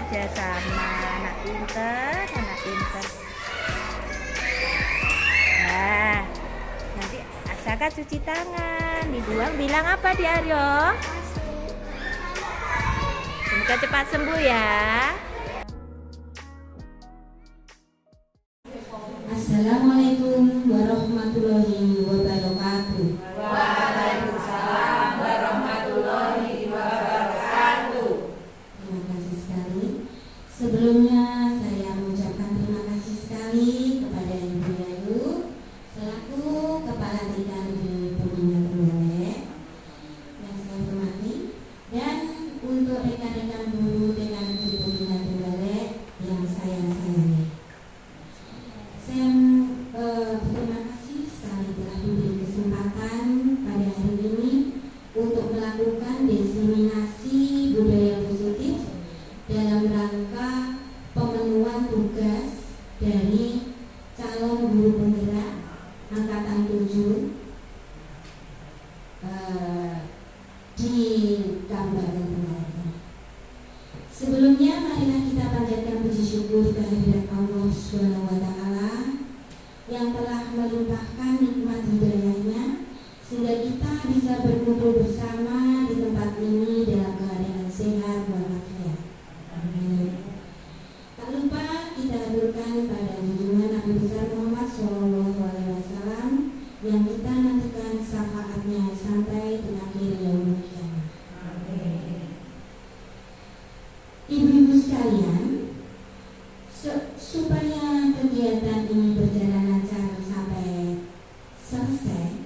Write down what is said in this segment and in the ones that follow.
aja sama anak pinter, anak pinter. Nah, nanti Asaka cuci tangan, dibuang bilang apa di Aryo? Semoga cepat sembuh ya. Assalamualaikum warahmatullahi wabarakatuh. Waalaikumsalam warahmatullahi wabarakatuh. Terima kasih sekali. Sebelumnya saya mengucapkan terima kasih sekali kepada Ibu Yayu selaku Kepala TK di Pembina Trenggalek yang saya hormati, dan untuk rekan-rekan guru TK di Pembina Trenggalek yang saya sayangi. Saya berterima kasih sekali telah diberi kesempatan pada hari ini untuk melakukan diseminasi budaya positif dalam rangka pemenuhan tugas dari calon guru penggerak angkatan 7 di Kabupaten Trenggalek. Sebelumnya marilah kita panjatkan puji syukur kehadirat Allah Subhanahu wa Ta'ala yang telah melimpahkan nikmat hidayahnya sehingga kita bisa berkumpul bersama di tempat ini dalam keadaan sehat walafiat. Amin. Tak lupa kita haturkan pada junjungan Nabi besar Muhammad SAW yang kita nantikan syafaatnya sampai di akhir yaumul kiamah. Ibu-ibu sekalian, supaya kegiatan ini berjalan lancar sampai selesai,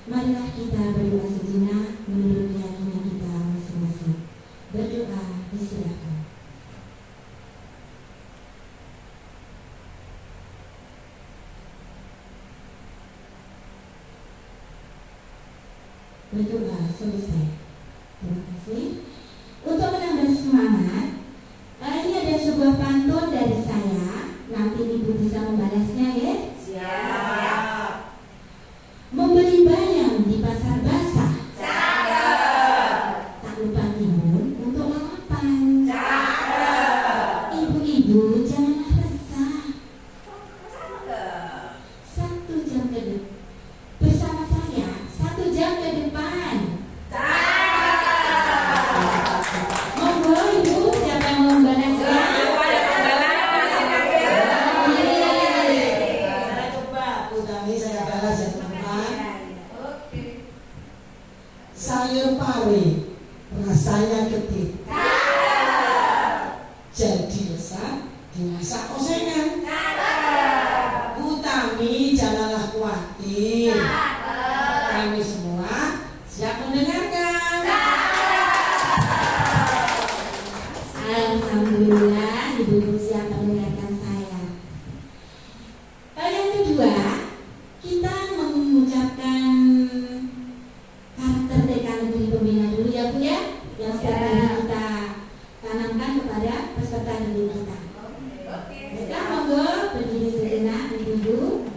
marilah kita berdoa sejenak menurut keyakinan kita masing-masing. Berdoa disilakan. Berdoa selesai. Terima kasih. Untuk menambah semangat, ini ada sebuah pantun dari saya. Nanti ibu bisa membalasnya ya. Siap. Membeli bayam di pasar basah. Cakep. Tak lupa timun untuk lalapan. Cakep. Ibu-ibu janganlah resah. Cakep. 1 jam ke depan bersama saya, 1 jam ke depan. Monggo ibu, siapa yang mau membalasnya? Saya coba ulangi, saya balas ya teman-teman. Sayur pari rasanya gede, jadi besar dimasak osengan. Utami janganlah khawatir, kami semua siap mendengarkan. Alhamdulillah ibu-ibu siap mendengarkan saya. Yang kedua, kita mengucapkan karakter TK Negeri Pembina dulu ya Bu ya, yang setiap hari kita tanamkan kepada peserta didik kita. Baiklah, monggo berdiri sejenak ibu-ibu.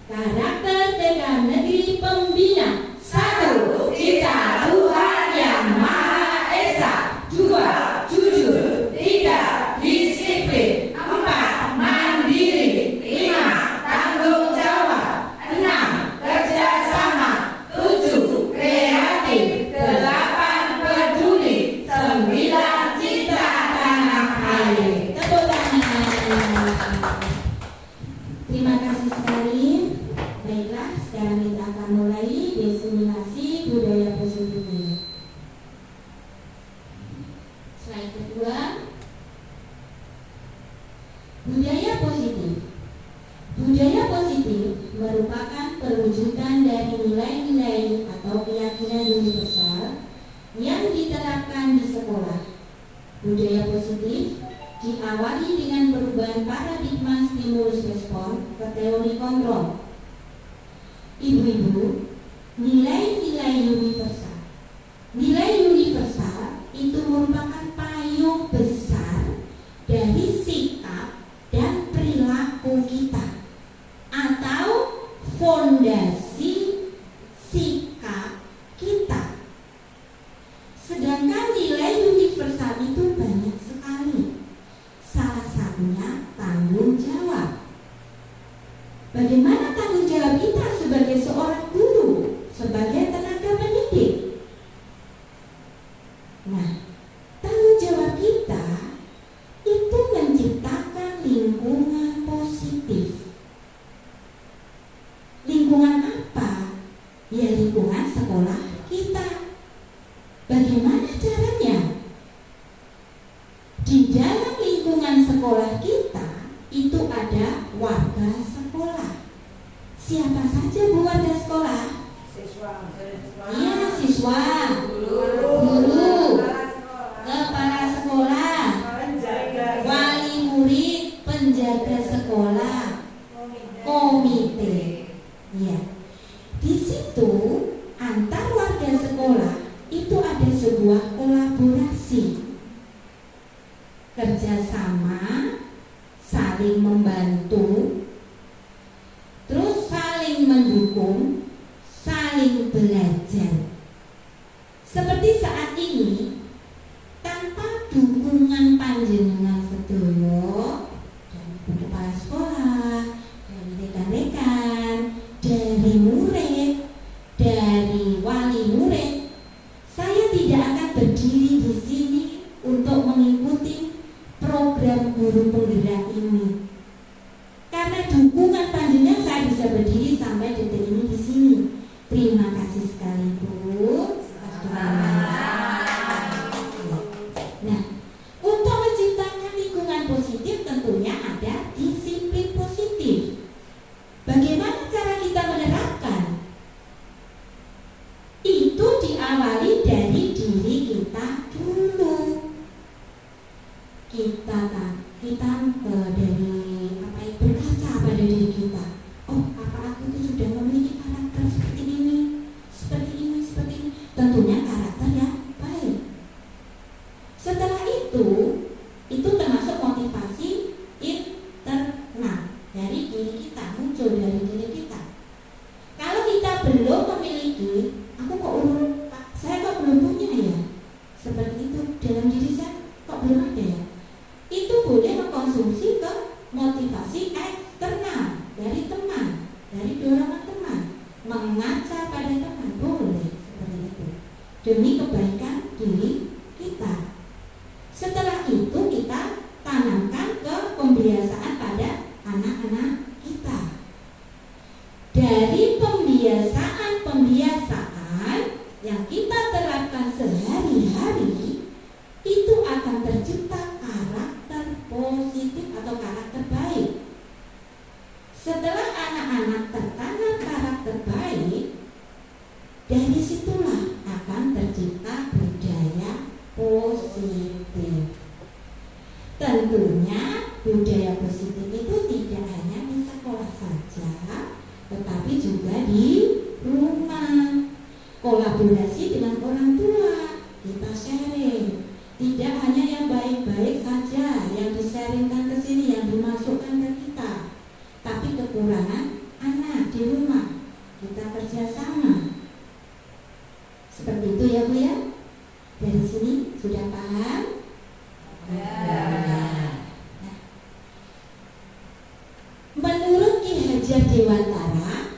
Karakter TK Negeri Pembina. 1. Cipta Tuhan Yang Maha Esa. 2. Jujur. 3. Disiplin. 4. Mandiri. 5. Tanggung jawab. 6. Kerjasama. 7. Kreatif. 8. Peduli. 9. Cinta tanah air. Tepuk tangan. Terima kasih sekali. Baiklah, sekarang kita akan mulai diseminasi budaya positif ini. Slide kedua, budaya positif. Budaya positif merupakan perwujudan dari nilai-nilai atau keyakinan universal yang diterapkan di sekolah. Budaya positif diawali dengan perubahan paradigma stimulus respon ke teori kontrol. Ibu-ibu, nilai-nilai universal. Nilai universal itu merupakan payung besar dari sikap dan perilaku kita atau fondasi sikap kita. Sedangkan nilai universal itu banyak kita itu menciptakan lingkungan positif. Lingkungan apa? Ya lingkungan sekolah kita. Bagaimana caranya? Di dalam lingkungan sekolah kita itu ada warga sekolah. Siapa saja bu warga sekolah? Siswa. Iya, siswa, Guru. kepala sekolah, Penjaga. wali murid, penjaga sekolah, komite. Ya, di situ antar warga sekolah itu ada sebuah kolaborasi, kerjasama, saling membantu, terus saling mendukung, saling belajar. Seperti saat ini, tanpa dukungan panjenengan sedaya dari kepala sekolah, dari rekan-rekan, dari murid, dari wali murid, saya tidak akan berdiri di sini untuk mengikuti program guru penggerak ini. Karena dukungan panjenengan saya bisa berdiri sampai detik ini di sini. Terima kasih sekali Bu. Nah, untuk menciptakan lingkungan positif tentunya ada disiplin positif. Bagaimana cara kita menerapkan? Itu diawali dari diri kita dulu. Kita dari berkaca pada diri kita. Oh, apa aku itu sudah memiliki karakter seperti ini, seperti ini, seperti ini. Tentunya karakter yang baik. Setelah itu termasuk motivasi internal dari diri kita, muncul dari diri kita. Kalau kita belum memiliki, saya kok belum punya ya, seperti itu dalam diri saya kok belum ada ya. Itu boleh mengkonsumsi ke motivasi eksternal dari teman, dari dorongan teman, mengaca pada teman, boleh seperti itu demi kebaikan diri kita. Setelah itu kita tanamkan ke pembiasaan pada anak-anak kita. Dari pembiasaan yang kita terapkan sehari-hari, itu akan tercipta karakter positif atau karakter baik. Setelah anak-anak tertanam karakter baik, dari situlah akan tercipta budaya positif. Tentunya budaya positif itu tidak hanya di sekolah saja, tetapi juga di rumah. Kolaborasi dengan orang tua, kita sharing. Tidak hanya yang baik-baik saja yang di-sharingkan ke sini, yang dimasukkan ke kita, tapi kekurangan anak di rumah kita kerjasama. Seperti itu ya Bu ya. Dari sini sudah paham? Nah, menurut Ki Hajar Dewantara,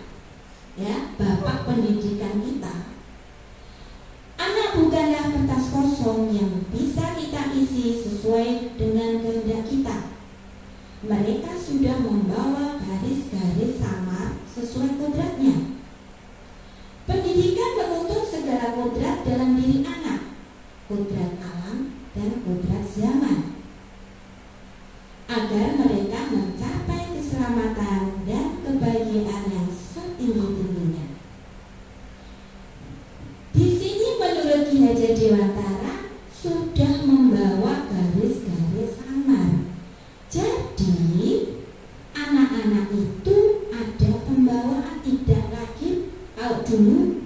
ya, Bapak pendidikan kita, anak bukanlah kertas kosong yang bisa kita isi sesuai dengan kehendak kita. Mereka sudah membawa garis-garis samar sesuai kodratnya. Pendidikan menuntut segala kodrat dalam diri anak, kodrat alam dan kodrat zaman, agar mereka mencapai keselamatan dan kebahagiaan yang setinggi-tingginya. Di sini menurut Ki Hajar Dewantara sudah membawa garis-garis samar. Jadi anak-anak itu ada pembawaan, tidak lagi kalau dulu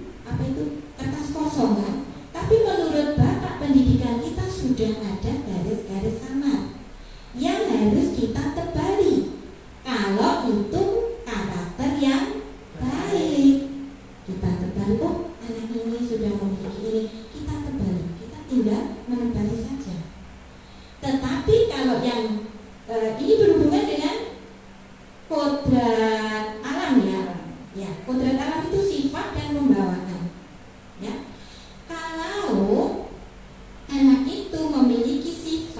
kertas kosong kan. Tapi menurut Bapak pendidikan kita sudah ada garis-garis samar yang harus kita tebali. Kalau itu karakter yang baik, kita tebali. Oh, anak ini sudah memiliki ini, kita tebali, kita tinggal menebali saja. Tetapi kalau yang ini berhubungan dengan kodrat alam ya, kodrat alam itu sifat dan pembawaan. Ya, kalau anak itu memiliki sifat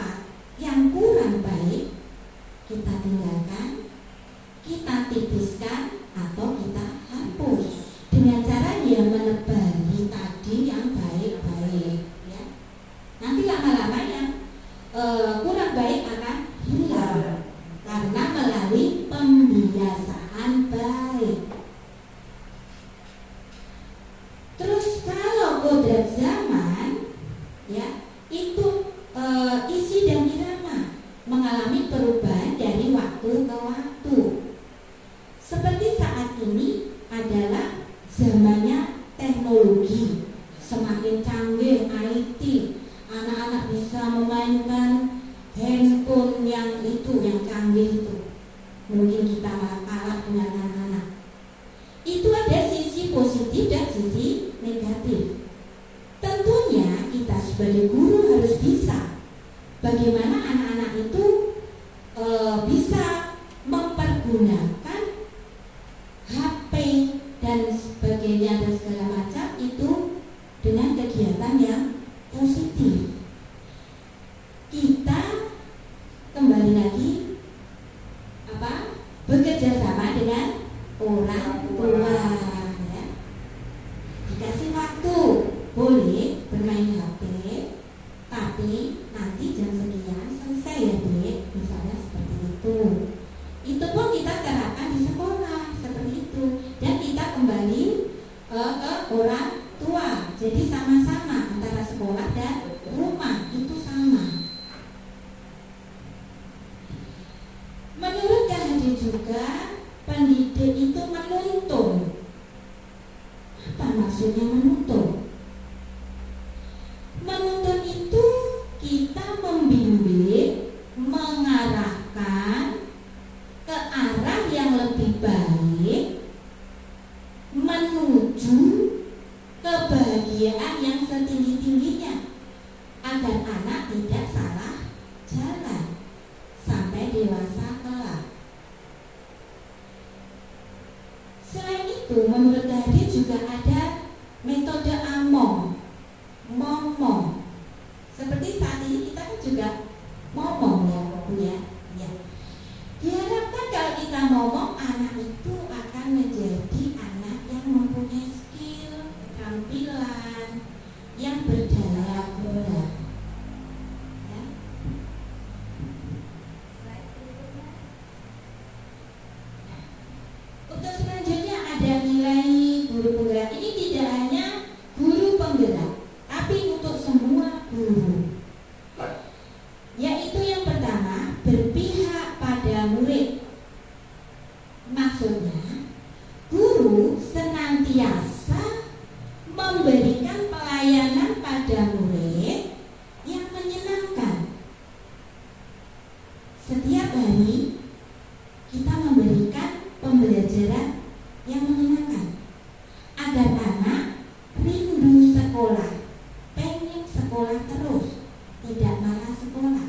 kurang baik akan hilang karena melalui pembiasaan baik. Terus kalau kodrat zaman ya itu isi dan irama mengalami perubahan dari waktu ke waktu. Seperti saat ini adalah zamannya teknologi semakin canggih, IT, anak-anak bisa memainkan handphone yang canggih itu. Mungkin kita kalah dengan anak-anak. Itu ada sisi positif dan sisi negatif. Tentunya kita sebagai guru harus bisa bagaimana anak-anak itu bisa mempergunakan HP dan sebagainya dan segala macam itu dengan kegiatan yang positif. Kita kembali lagi bekerja sama dengan orang tua ya. Dikasih waktu boleh bermain HP, tapi nanti jam sekian selesai ya Dek, misalnya seperti itu. Itu pun kita terapkan di sekolah seperti itu, dan kita kembali ke orang tua. Jadi sama-sama antara sekolah dan rumah itu sama. Menurut Kahadi juga pendidik itu menuntun. Apa maksudnya menuntun? Menuntun itu kita membimbing, mengarahkan ke arah yang lebih baik menuju kebahagiaan yang setinggi-tingginya agar anak tidak salah jalan sampai dewasa kelak. Selain itu, menurut Kahadi juga ada metode among, ngomong. Seperti saat ini kita kan juga ngomong ya, Bu ya. Diharapkan kalau kita ngomong, anak itu akan menjadi anak yang mempunyai skill, keterampilan, yang berdaya guna. Ya. Untuk selanjutnya ada nilai guru penggerak. Ini tidak hanya guru penggerak, tapi untuk semua guru. Yaitu yang pertama, berpihak pada murid. Maksudnya, guru senantiasa memberikan pelayanan pada murid yang menyenangkan. Setiap hari kita memberikan pembelajaran yang menyenangkan agar anak rindu sekolah, pengen sekolah terus, tidak malas sekolah,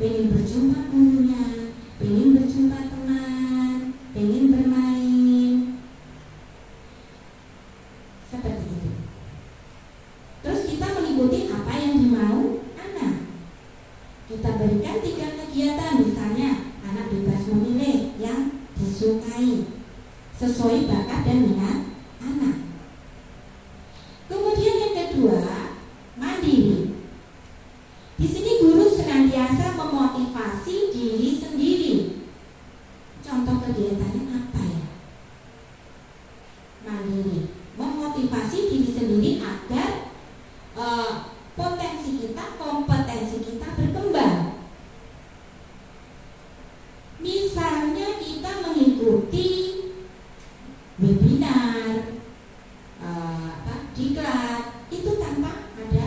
pengen berjumpa gurunya, pengen berjumpa teman, pengen bermain, seperti itu. Terus kita mengikuti apa yang dimau anak. Kita berikan 3 kegiatan, misalnya anak bebas memilih yang disukai sesuai bakat dan minat anak. Kemudian yang kedua, mandiri. Di sini guru senantiasa memotivasi diri sendiri. Contoh kegiatannya apa ya? Mandiri, memotivasi diri sendiri agar potensi kita, kompetensi kita berkembang. Misalnya kita mengikuti webinar, diklat, itu tanpa ada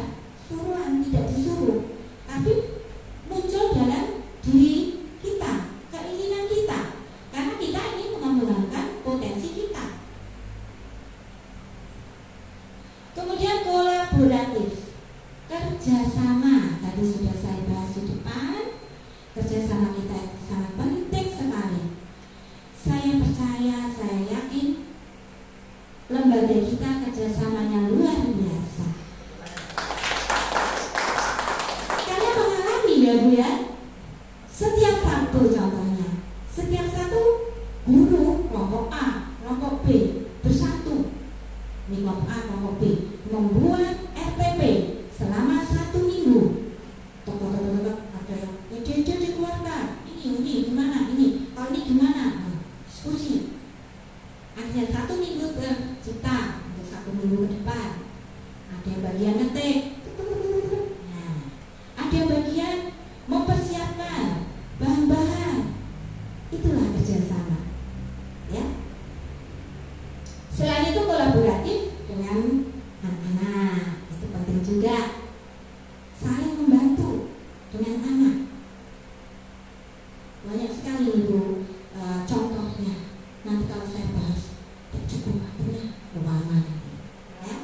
suruhan, tidak disuruh, tapi muncul dalam diri kita, keinginan kita, karena kita ingin mengembangkan potensi kita. Kemudian kolaboratif, kerjasama, tadi sudah saya bahas di depan. Kerjasama kita sangat penting sekali. Saya percaya, saya yakin lembaga kita kerjasamanya luar biasa. Karena mengalami ya Bu ya, setiap Sabtu contohnya, setiap Sabtu guru kelompok A, kelompok B bersatu. Ini kelompok A, kelompok B membuat RPP selama 1 minggu. kerjasama. Ya. Selain itu kolaboratif dengan anak-anak, itu penting juga. Saling membantu dengan anak. Banyak sekali ibu contohnya. Nanti kalau saya bahas cukup waktunya lama. Ya.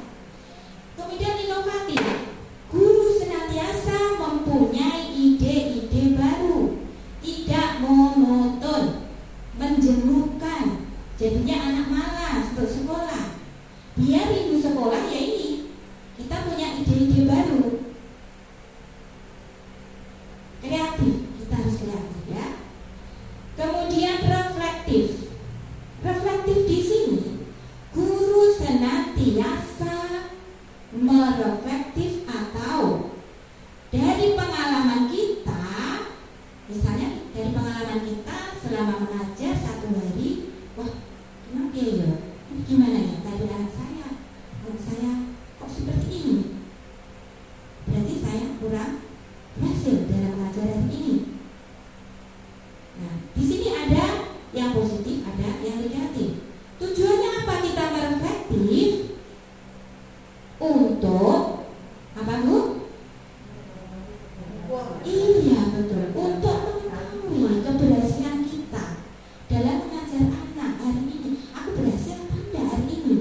Kemudian inovatif. Guru senantiasa mempunyai ide-ide baru, tidak monoton, menjenuhkan. Jadinya anak malas untuk sekolah. Biar rindu sekolah ya ini. Kita punya ide-ide baru. Kreatif, kita harus kreatif ya. Kemudian reflektif. Reflektif di sini, guru senantiasa mereflektif atau dari pengalaman kita, misalnya dari pengalaman kita selama mengajar 1 hari, wah kenapa ya? Ini gimana ya tadi anak saya kok seperti ini? Berarti saya kurang berhasil dalam mengajar hari ini. Nah, di sini ada yang positif, ada yang negatif. Tujuannya apa kita mereflektif? Untuk apa Bu? Iya betul. Untuk mengetahui keberhasilan kita dalam mengajar anak hari ini. Aku berhasil apa enggak hari ini?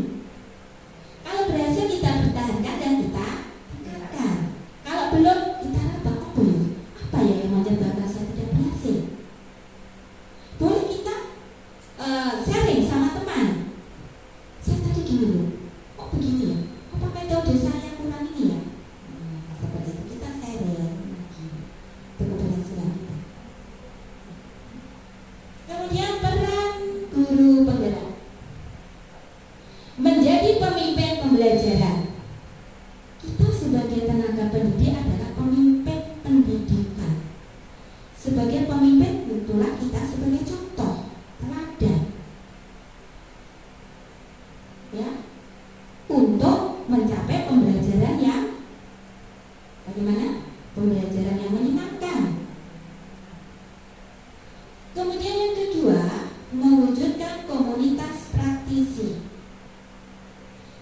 Kalau berhasil kita pertahankan dan kita tingkatkan. Kalau belum kita apa ya yang menyebabkan saya tidak berhasil? Boleh kita sharing sama teman. Saya tadi gini loh, kok begini ya? Apa metode saya kurang ini ya? Seperti itu kita sharing. Itu keberhasilan kita. Kemudian peran guru penggerak menjadi pemimpin pembelajaran. Kita sebagai tenaga pendidik adalah pemimpin pendidikan. Sebagai pemimpin tentulah kita sebagai contoh teladan, ya, untuk mencapai pembelajaran yang bagaimana? Pembelajaran yang menyenangkan. Kemudian yang kedua, mewujudkan komunitas praktisi.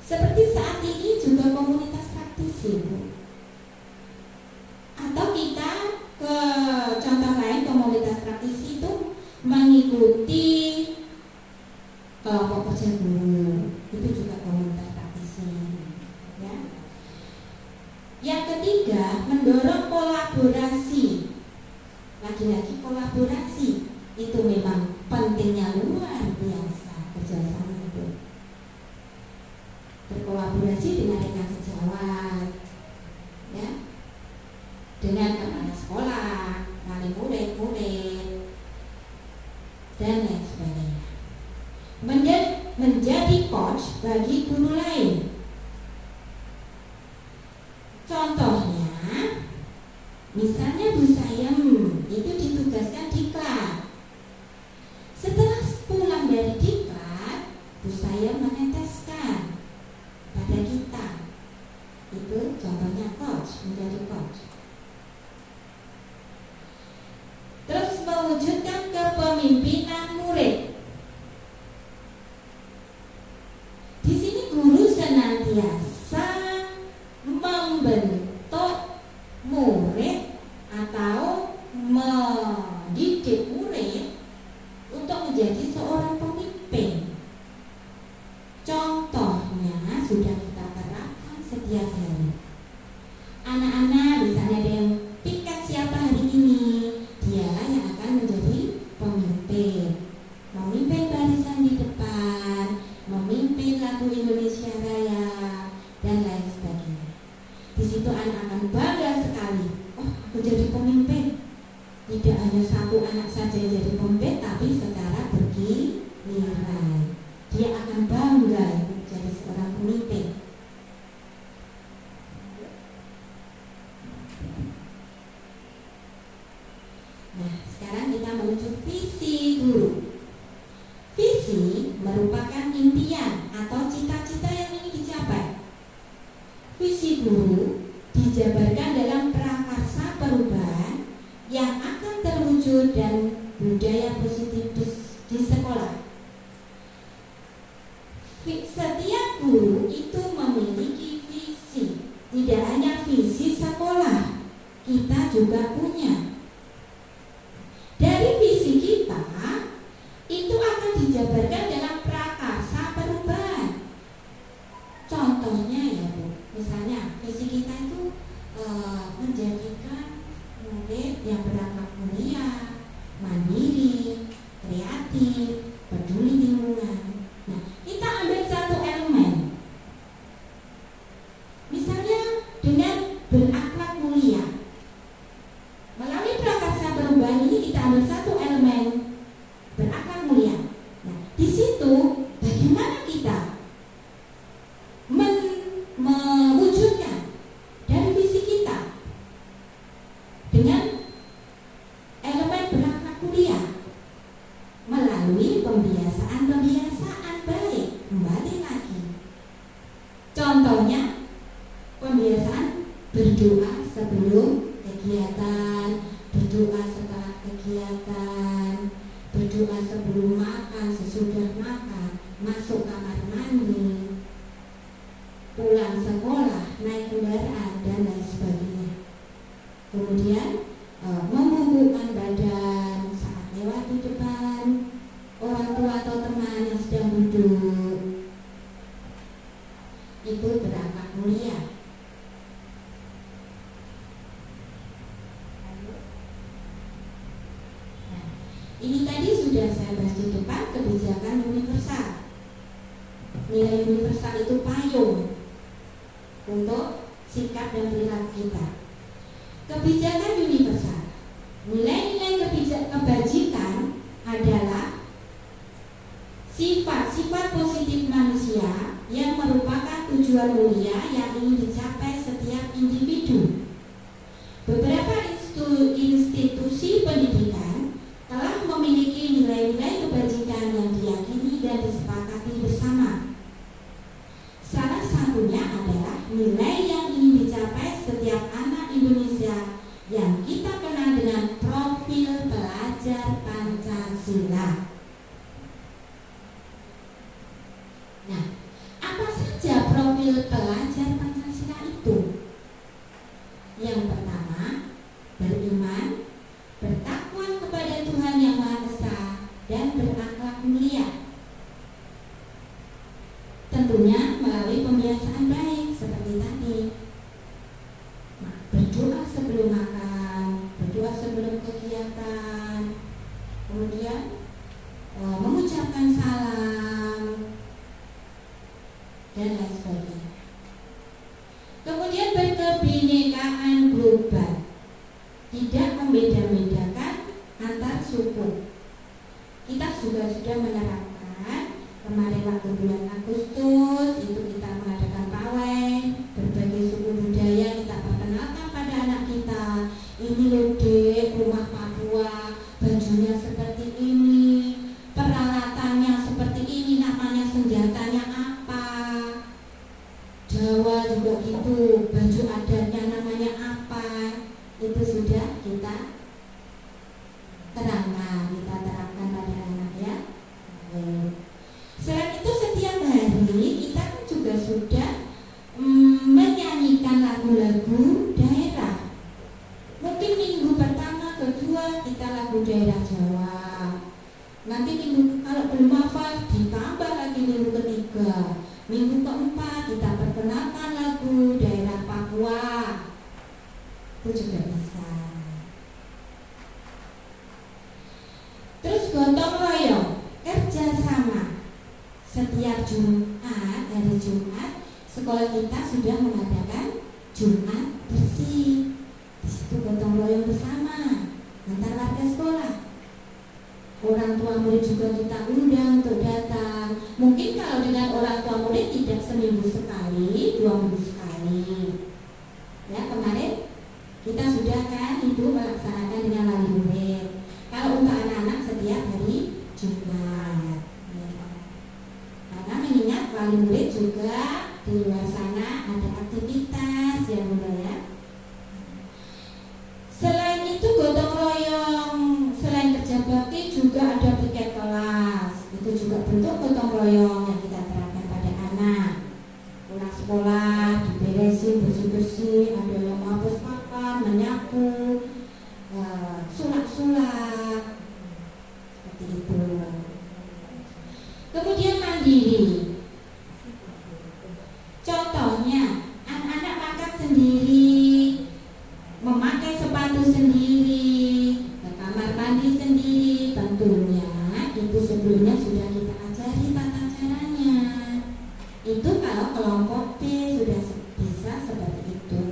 Seperti saat ini juga komunitas praktisi, Bu. Atau kita ke contoh lain, komunitas praktisi itu mengikuti kelompok kerja guru, itu juga komunitas praktisi, ya. Yang ketiga, mendorong kolaborasi. Lagi-lagi kolaborasi itu memang pentingnya luar biasa kerjasama itu. Berkolaborasi dengan rekan sejawat, ya, dengan kepala sekolah, wali murid, dan lain sebagainya. Menjadi coach bagi guru lain. Contohnya, misalnya Bu Sayem itu ditugaskan di diklat. Setelah pulang dari diklat, Bu Sayem meneteskan pada kita. Itu contohnya coach, menjadi coach. Terus mewujudkan kepemimpinan murid. Di sini guru senantiasa membentuk murid atau mendidik murid untuk menjadi seorang pemimpin. Contohnya sudah kita terapkan setiap hari. Anak-anak misalnya ada yang pikat siapa hari ini, dialah yang akan menjadi pemimpin. Memimpin barisan di depan, memimpin lagu Indonesia Raya, dan lain sebagainya. Di situ anak akan bangga sekali. Oh, aku jadi pemimpin. Tidak hanya satu anak saja yang jadi pemimpin, tapi secara bergiliran. Dia akan bangga menjadi seorang pemimpin. Nah, sekarang kita menuju visi guru. Visi merupakan impian atau cita-cita yang ingin dicapai. Visi guru dijabarkan dalam prakarsa perubahan yang akan terwujud dan budaya positif di sekolah. Setiap guru itu memiliki visi, tidak hanya visi sekolah, kita juga punya. Dari visi kita itu akan dijabarkan dalam prakarsa perubahan. Contohnya ya Bu, misalnya visi kita itu menjadikan murid yang berakhlak mulia, mandiri, kreatif, peduli lingkungan. Nah, kita ambil satu elemen, misalnya dengan berakhlak mulia. Melalui prakarsa perubahan ini kita ambil satu elemen berakhlak mulia. Nah, di situ bagaimana kita mewujudkan dari visi kita dengan elemen berakhlak mulia melalui pembiasaan baik. Kembali lagi, contohnya pembiasaan berdoa sebelum kegiatan, berdoa setelah kegiatan, berdoa sebelum makan, sesudah makan, masuk kamar mandi, pulang sekolah, naik kendaraan, dan lain sebagainya. Kemudian membungkukkan badan saat lewat di depan orang tua atau teman yang sedang duduk. Itu berakhlak mulia. Nah, ini tadi sudah saya bahas di depan, kebijakan universal. Nilai universal itu payung untuk sikap dan perilaku kita. Kebijakan universal, nilai-nilai kebajikan adalah sifat-sifat positif manusia yang merupakan tujuan mulia yang ingin dicapai setiap individu. Beberapa institusi pendidikan telah memiliki nilai-nilai kebajikan yang diyakini dan disepakati bersama. Salah satunya adalah nilai yang ingin dicapai setiap anak Indonesia yang kita kenal dengan profil pelajar Pancasila. Nah, apa saja profil pelajar Pancasila itu? Yang pertama, beriman, bertakwa kepada Tuhan Yang Maha Esa, dan berakhlak mulia. Tentunya melalui pembiasaan baik seperti tadi. Nah, berdoa sebelum makan, berdoa sebelum kegiatan, kemudian mengucapkan salam, dan lain sebagainya. Kemudian berkebinekaan global, tidak membeda-bedakan antar suku. Kita juga sudah menerapkan kemarin waktu bulan Agustus itu kita mengadakan pawai, berbagai suku budaya kita perkenalkan pada anak kita. Ini loh Dek, rumah Papua, bajunya seperti ini, peralatannya seperti ini, namanya senjatanya apa. Jawa juga gitu, baju adatnya namanya apa. Itu sudah kita terapkan pada anak ya. Selain itu setiap hari kita juga sudah menyanyikan lagu-lagu daerah. Mungkin minggu pertama, kedua kita lagu daerah Jawa. Nanti minggu kalau belum hafal ditambah lagi minggu ketiga. Minggu keempat kita perkenalkan lagu daerah Papua. Itu juga bisa. Terus gotong royong, kerja sama. Setiap Jumat, hari Jumat, sekolah kita sudah mengadakan Jumat bersih. Di situ gotong royong bersama antar warga sekolah. Orang tua murid juga kita undang untuk datang. Mungkin kalau dengan orang tua murid tidak seminggu sekali, 2 minggu sekali. Ya, kemarin kita sudah kan Ibu melaksanakan dengan wali murid. Kalau untuk anak-anak setiap hari Jumat. Karena mengingat wali murid juga di luar sana ada aktivitas yang ya. Selain itu gotong royong, selain kerja bakti juga ada piket kelas. bentuk gotong royong yang kita terapkan pada anak. Pulang sekolah diberesin, bersih-bersih, ada yang menghapus papan, menyapu, sulap-sulap, seperti itu. Kemudian mandiri. Contohnya, anak-anak makan sendiri, memakai sepatu sendiri, ke kamar mandi sendiri. Tentunya itu sebelumnya sudah kita ajari tata caranya. Itu kalau kelompok B sudah bisa seperti itu.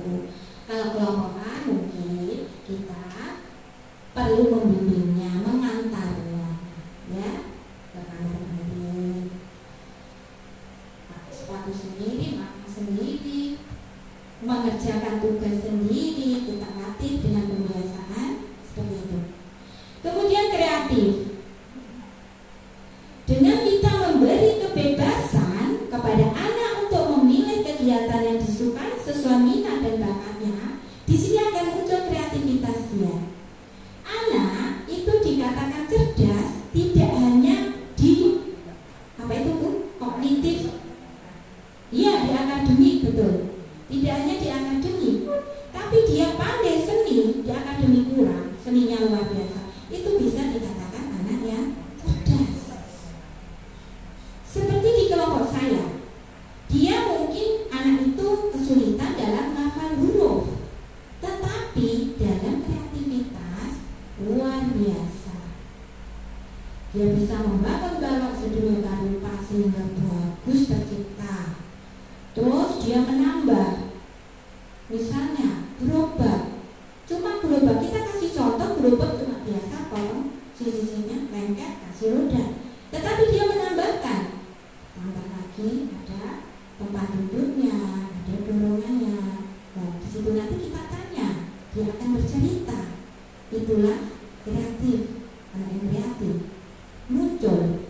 Kalau kelompok A mungkin kita perlu membimbingnya, mengantarnya, ya, ke kamar mandi, pakai sepatu sendiri, makan sendiri, mengerjakan tugas sendiri. Kita latih dengan pembiasaan seperti itu. Kemudian kreatif. Dengan kita memberi kebebasan kepada anak untuk memilih kegiatan yang disukai sesuai minat dan bakatnya, di sini akan muncul kreativitas dia. Anak itu dikatakan cerdas tidak hanya di apa itu Bu? Kognitif. Iya, di akademik, betul. Tidak hanya di akademik, tapi dia pandai seni, di akademik kurang, seninya luar biasa. Itu bisa dikatakan anak yang cerdas. Seperti di kelompok saya, dia mungkin anak itu kesulitan dalam menghafal huruf, tetapi dalam kreativitas luar biasa. Dia bisa membangun balok sedemikian rupa sehingga bagus tercipta. Terus dia menambah, misalnya gerobak. Cuma gerobak, kita kasih contoh gerobak cuma biasa, kolong sisi-sisinya lengket, kasih roda. Tetapi dia menambahkan, tambah lagi ada tempat duduknya, ada dorongannya. Nah, di situ nanti kita tanya, dia akan bercerita. Itulah kreatif, anak yang kreatif. Muncul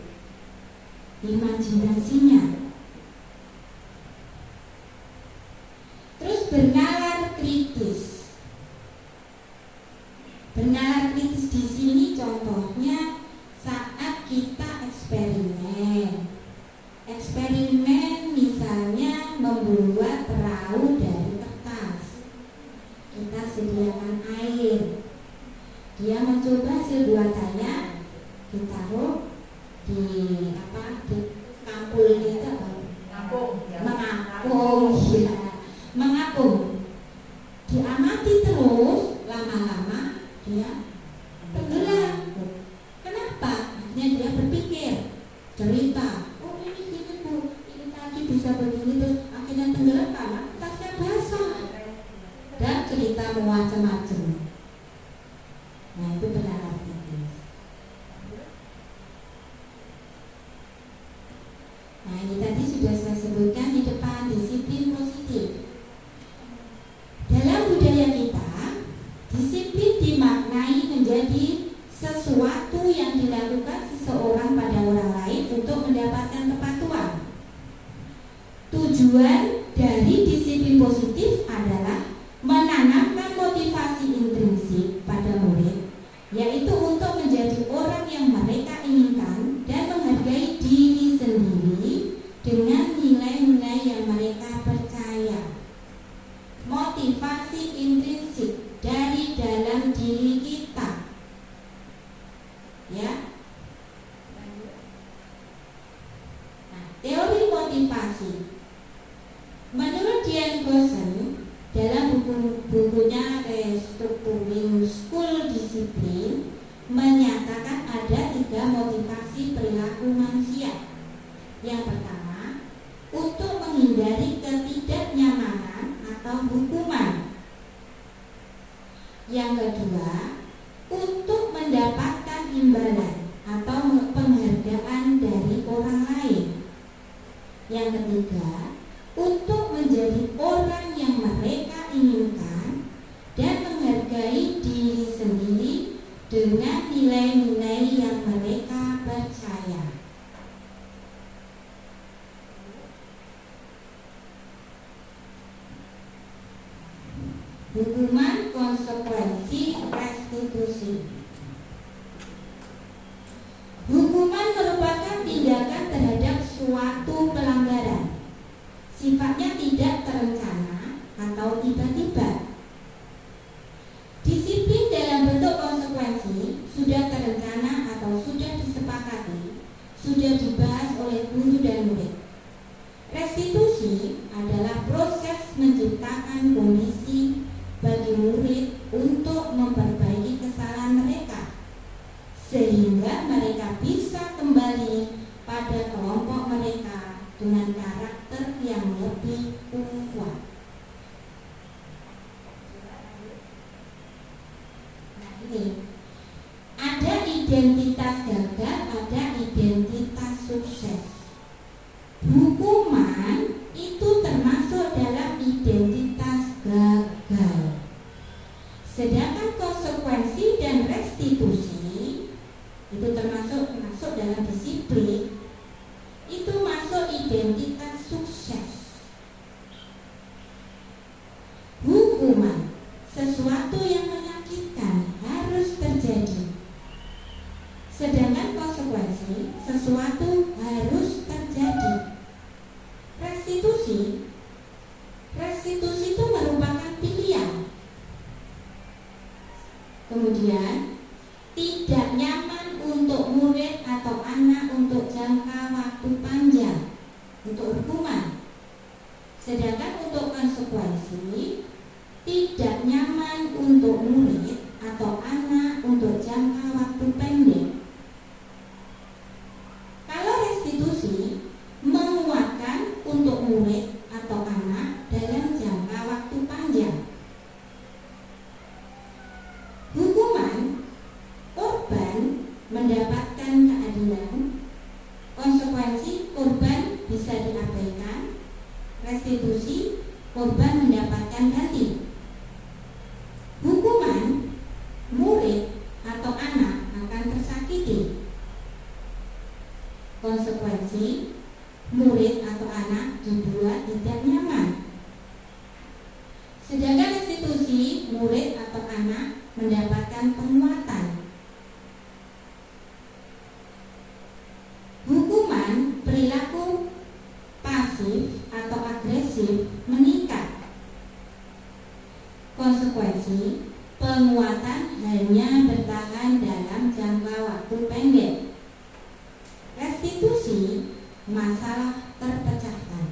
imajinasinya. Terus bernalar kritis. Bernalar kritis di sini contohnya saat kita eksperimen. Eksperimen misalnya membuat perahu dari kertas. Kita sediakan air. Dia mencoba hasil buatannya, kita taruh di kampul kita, mengapung, ya, mengapung. Diamati terus, lama-lama dia tenggelam. Kenapa? Akhirnya dia berpikir, cerita. Oh ini gini Bu, ini tadi bisa begini tuh. Akhirnya tenggelam karena tasnya basah. Dan cerita macam-macam. Nah itu bernalar kritis. Nah ini tadi sudah saya sebutkan di depan, disiplin positif. Dalam budaya kita, disiplin dimaknai menjadi sesuatu yang dilakukan seseorang pada orang lain untuk mendapatkan kepatuhan. Tujuan dari disiplin positif adalah menanamkan motivasi intrinsik pada murid, yaitu untuk menjadi orang yang mereka inginkan dan menghargai diri sendiri dengan nilai-nilai yang mereka percaya. Motivasi intrinsik dari dalam diri kita, ya. Nah, teori motivasi menurut Dian Gosen dalam bukunya Restructuring School Discipline menyatakan ada 3 motivasi perilaku manusia. Yang pertama, untuk menghindari ketidaknyamanan atau hukuman. Yang kedua, untuk mendapatkan imbalan atau penghargaan dari orang lain. Yang ketiga, untuk menjadi orang yang mereka inginkan dan menghargai diri sendiri dengan nilai-nilai yang mereka percaya. Hukuman konsekuensi restitusi. Hukuman merupakan tindakan suatu pelanggaran. Sifatnya tidak terencana atau tiba-tiba. Disiplin dalam bentuk konsekuensi sudah terencana atau sudah disepakati, sudah dibahas oleh guru dan murid. Restitusi adalah proses menciptakan kondisi bagi murid untuk memperbaiki kesalahan mereka, sehingga mereka bisa kembali pada kelompok mereka dengan karakter yang lebih kuat. Nah, ini ada identitas gagal, ada identitas sukses. Hukuman itu termasuk dalam identitas gagal. Sedangkan konsekuensi dan restitusi itu masuk dalam disiplin, itu masuk identitas sukses. Hukuman sesuatu yang menyakitkan harus terjadi, sedangkan konsekuensi sesuatu harus terjadi. Restitusi itu merupakan pilihan. Kemudian, tidak nyaman untuk murid atau anak untuk jangka waktu panjang untuk hukuman. Sedangkan untuk konsekuensi, tidak nyaman untuk murid atau anak untuk jangka waktu pendek. Kalau restitusi menguatkan untuk murid atau anak dalam jangka waktu panjang. Hukuman, korban mendapatkan keadilan, konsekuensi korban bisa diabaikan, restitusi korban mendapatkan ganti. Hukuman, murid atau anak akan tersakiti. Konsekuensi, murid atau anak dibuat tidak nyaman. Sedangkan restitusi, murid atau anak mendapatkan penguatan. Hukuman, perilaku pasif atau agresif meningkat. Konsekuensi, penguatan hanya bertahan dalam jangka waktu pendek. Restitusi, masalah terpecahkan.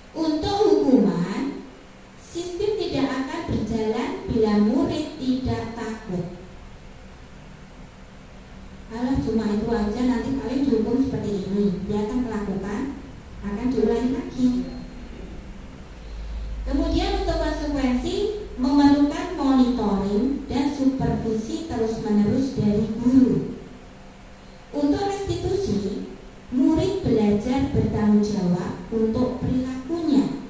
Untuk hukuman, sistem tidak akan berjalan bila murid tidak takut. Kalau cuma itu aja nanti kalian dihukum seperti ini, dia akan melakukan, akan diulangi lagi. Kemudian untuk konsekuensi memerlukan monitoring dan supervisi terus-menerus dari guru. Untuk restitusi, murid belajar bertanggung jawab untuk perilakunya.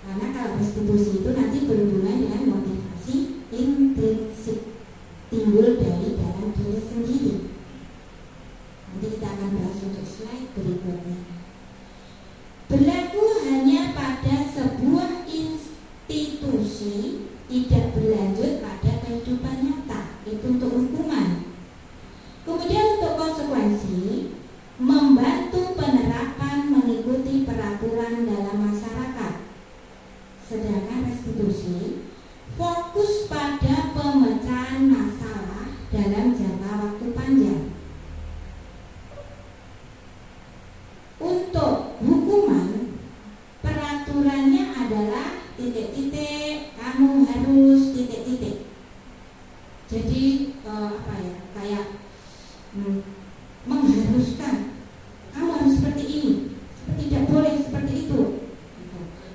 Karena kalau restitusi itu nanti berhubungan dengan motivasi intrinsik, timbul dari dalam diri sendiri. Nanti kita akan bahas untuk slide berikutnya. Berlaku hanya pada sebuah institusi, tidak berlanjut pada kehidupan nyata. Itu untuk hukuman. Kemudian untuk konsekuensi, membantu penerapan mengikuti peraturan dalam masyarakat. Sedangkan restitusi fokus pada pemecahan masalah dalam jangka waktu panjang. Untuk hukuman, peraturannya adalah titik-titik, kamu harus titik-titik. Jadi kayak mengharuskan kamu harus seperti ini, tidak boleh seperti itu.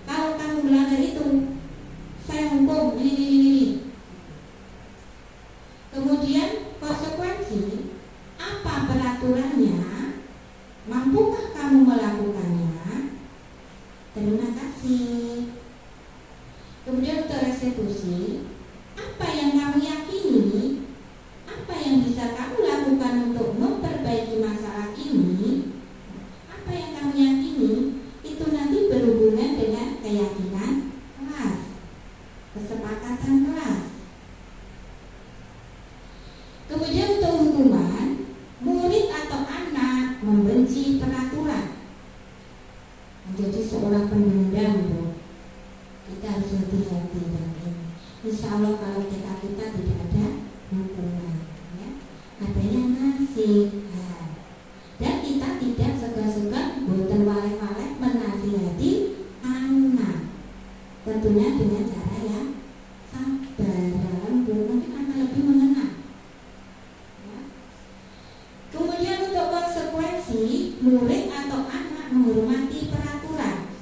Kalau kamu melanggar itu, saya hukum ini. Kemudian konsekuensi, apa peraturannya, mampukah kamu melakukannya? Terima kasih. Kemudian untuk restitusi, apa yang kamu yakini, apa yang mereka kita tidak ada hukuman, ya. Adanya nasihat. Dan kita tidak segan-segan boten waleh-waleh menasihati anak. Tentunya dengan cara yang sabar, lembut, mungkin akan lebih mengenal. Ya. Kemudian untuk konsekuensi, murid atau anak menghormati peraturan.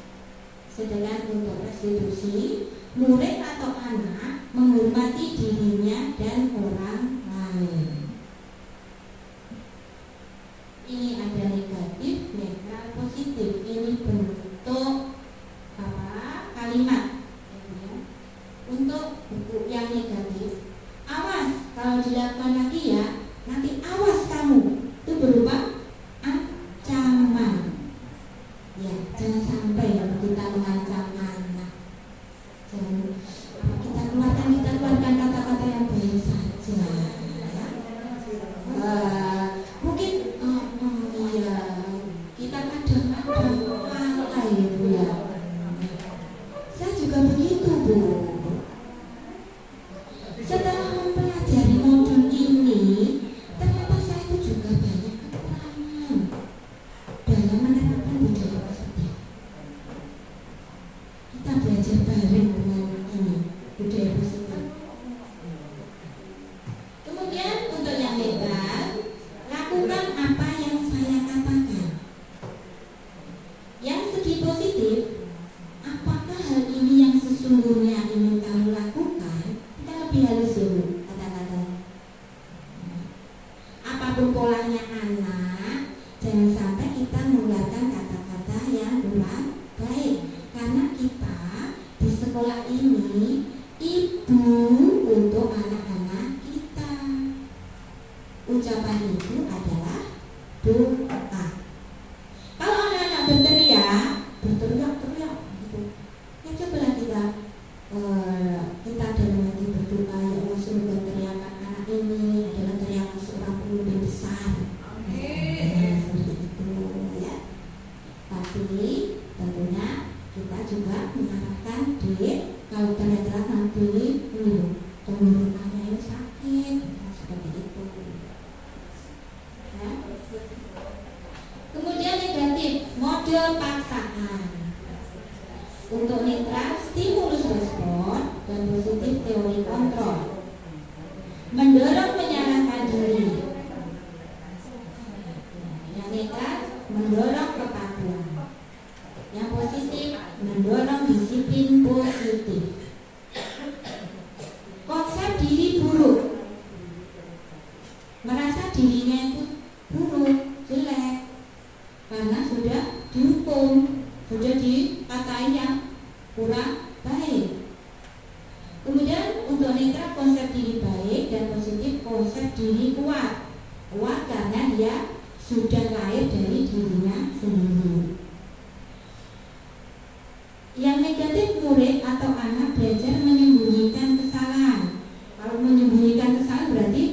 Sedangkan untuk restitusi, murid atau anak menghormati dirinya dan orang lain. Ini ada negatif, netral, positif. Ini bentuk kalimat. Untuk buku yang negatif, awas kalau dilakukan lagi ya, nanti awas kamu. Itu berupa ancaman. Ya, jangan sampai ya kita mengancam anak. Jangan kita keluarkan kata-kata yang baik saja. Ya. Mungkin iya kita kadang-kadang lalai ya Bu ya. Saya juga begitu Bu. Setelah mempelajari modul ini, ternyata saya itu juga banyak kekurangan dalam menerapkan budaya positif. Kita belajar bareng dengan ini budaya positif. Kemudian untuk yang netral, lakukan apa yang saya katakan. Yang segi positif, apakah hal ini yang sesungguhnya ingin kamu lakukan? Kita lebih halus dulu kata-katanya. Apapun polanya anak, jangan sampai kita mengeluarkan kata-kata yang kurang baik. Karena kita di sekolah ini ibu untuk anak-anak kita. Ucapan itu adalah doa. Kalau anak-anak berteriak gitu. Ya cobalah kita dalam hati berdoa, ya Allah, semoga teriakan anak ini adalah teriakan seorang pemimpin besar. Seperti itu ya. Tapi tentunya kita juga mengharapkan kalau ternyata nanti ini tenggorokannya ini sakit, seperti itu. Ya. Kemudian negatif, model paksaan. Untuk netral, stimulus respon, dan positif teori kontrol. Mendorong menyalahkan diri. Yang netral, mendorong kepatuhan. Yang positif, mendorong disiplin positif. Konsep diri buruk, merasa dirinya itu buruk, jelek, karena sudah dihukum, sudah dikatain yang kurang baik. Kemudian untuk netral, konsep diri baik, dan positif konsep diri kuat. Kuat karena dia sudah lahir dari dirinya sendiri. Yang negatif, murid atau anak belajar menyembunyikan kesalahan. Kalau menyembunyikan kesalahan berarti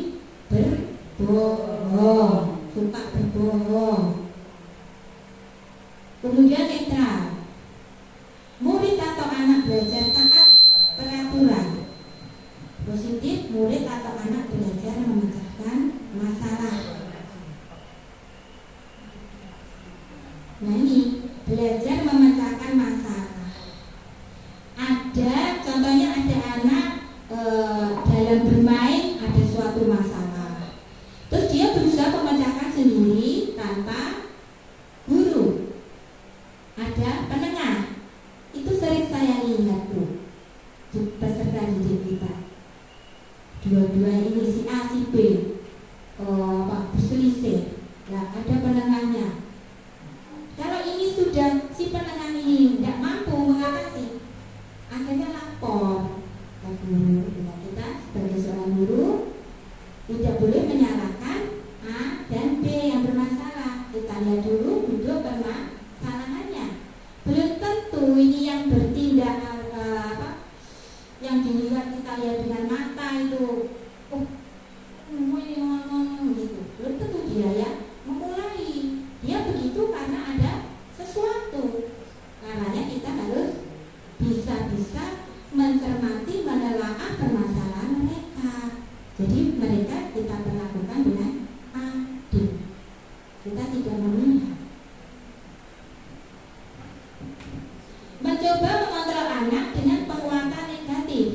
berbohong, suka berbohong. Kemudian netral, murid atau anak belajar taat peraturan. Positif, murid atau anak belajar memecahkan masalah. Nah ini belajar memecahkan masalah. Ada contohnya, ada anak dalam bermain ada suatu masalah, terus dia berusaha memecahkan sendiri tanpa guru. Ada penengah, itu sering saya lihat Bu di peserta didik kita. Dua-dua ini si A si B berselisih. Nah ada penengahnya. Kalau ini sudah si penengah ini tidak mampu mengatasi, akhirnya lapor ke guru. Kita sebagai seorang guru tidak boleh menyalahkan A dan B yang bermasalah. Kita lihat dulu duduk permasalahannya. Belum tentu ini yang bertindak yang dilihat kita lihat dengan mata itu, gitu. Belum tentu dia ya memulai. Dia begitu karena ada sesuatu. Karena kita harus bisa mencermati, menelaah permasalahan mereka. mereka kita perlakukan dengan adil. Kita tidak memihak. Mencoba mengontrol anak dengan penguatan negatif.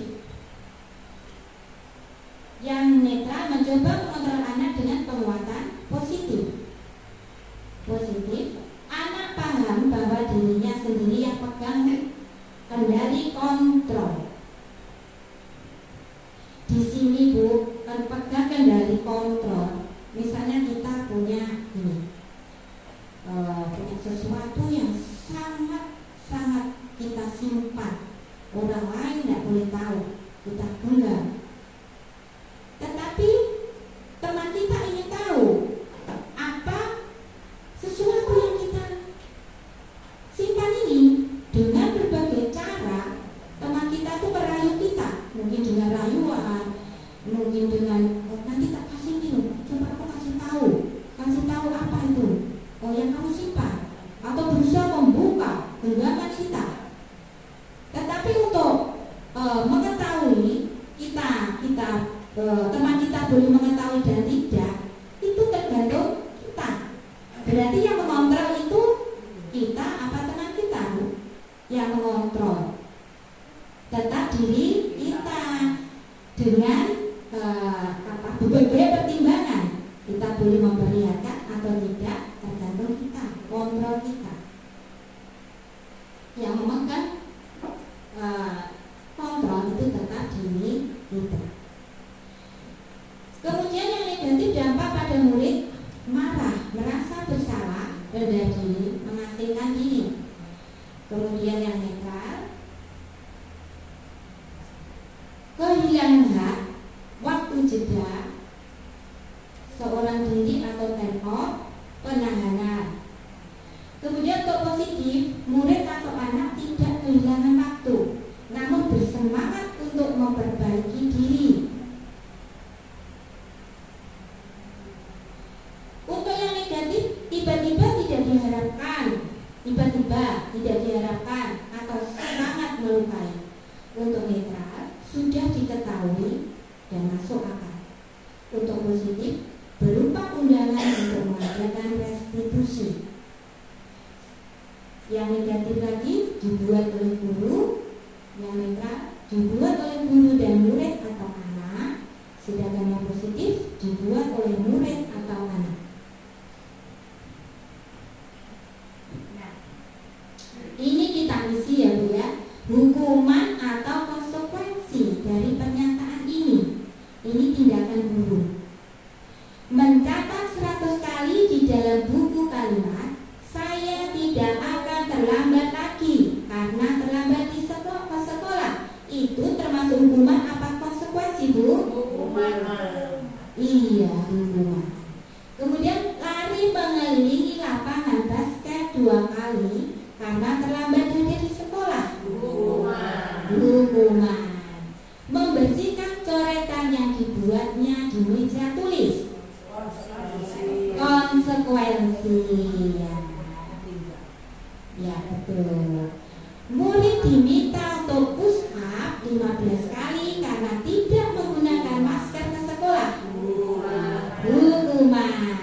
Yang netral mencoba mengontrol anak dengan penguatan positif. Positif, anak paham bahwa dirinya sendiri yang pegang kendali kontrol. Di sini Bu, pegang kendali kontrol. Misalnya kita punya ini, punya sesuatu yang sangat kita simpan, orang lain tidak boleh tahu, kita genggam. Tetapi teman kita ingin tahu apa sesuatu yang kita simpan ini. Dengan berbagai cara teman kita itu merayu kita, mungkin dengan rayuan, mungkin dengan nanti tak kasih ini, coba aku kasih tahu apa itu, yang kamu simpan, atau berusaha membuka genggaman kita. Tetapi untuk mengetahui teman kita boleh mengetahui dan tidak, itu tergantung kita. Berarti yang mengontrol itu kita apa teman kita, Bu? Yang mengontrol tetap diri kita dengan berbagai pertimbangan. Kita boleh memperlihatkan atau tidak, tergantung kita, kontrol kita. Yang memegang kontrol itu tetap diri kita. Kemudian yang negatif, dampak pada murid marah, merasa bersalah, rendah diri, mengasingkan diri. Kemudian yang netral, kehilangan hak, waktu jeda, seorang diri atau tempo, penahanan. Kemudian untuk positif, murid atau anak tidak kehilangan waktu, namun bersemangat untuk memperbaiki diri. Untuk yang negatif, tiba-tiba tidak diharapkan atau sangat melukai. Untuk netral, sudah diketahui dan masuk akal. Untuk positif, berupa undangan untuk mengadakan restitusi. Yang negatif lagi dibuat oleh guru, yang netral dibuat oleh guru dan murid atau anak, sedangkan yang positif dibuat oleh murid atau anak. Nah, ini kita isi ya Bu ya, hukuman atau konsekuensi dari pernyataan ini. Ini tindakan guru. Mencatat 100 kali di dalam buku kalimat, saya tidak akan terlambat lagi karena terlambat ke sekolah. Itu termasuk hukuman apa konsekuensi, Bu? Hukuman. Iya, hukuman. Kemudian lari mengelilingi lapangan basket 2 kali karena terlambat dari sekolah. Hukuman. Membersihkan coretan yang dibuatnya di meja tulis. Konsekuensi. Ya betul. Murid diminta untuk push up 15 kali karena tidak menggunakan masker ke sekolah. Hukuman.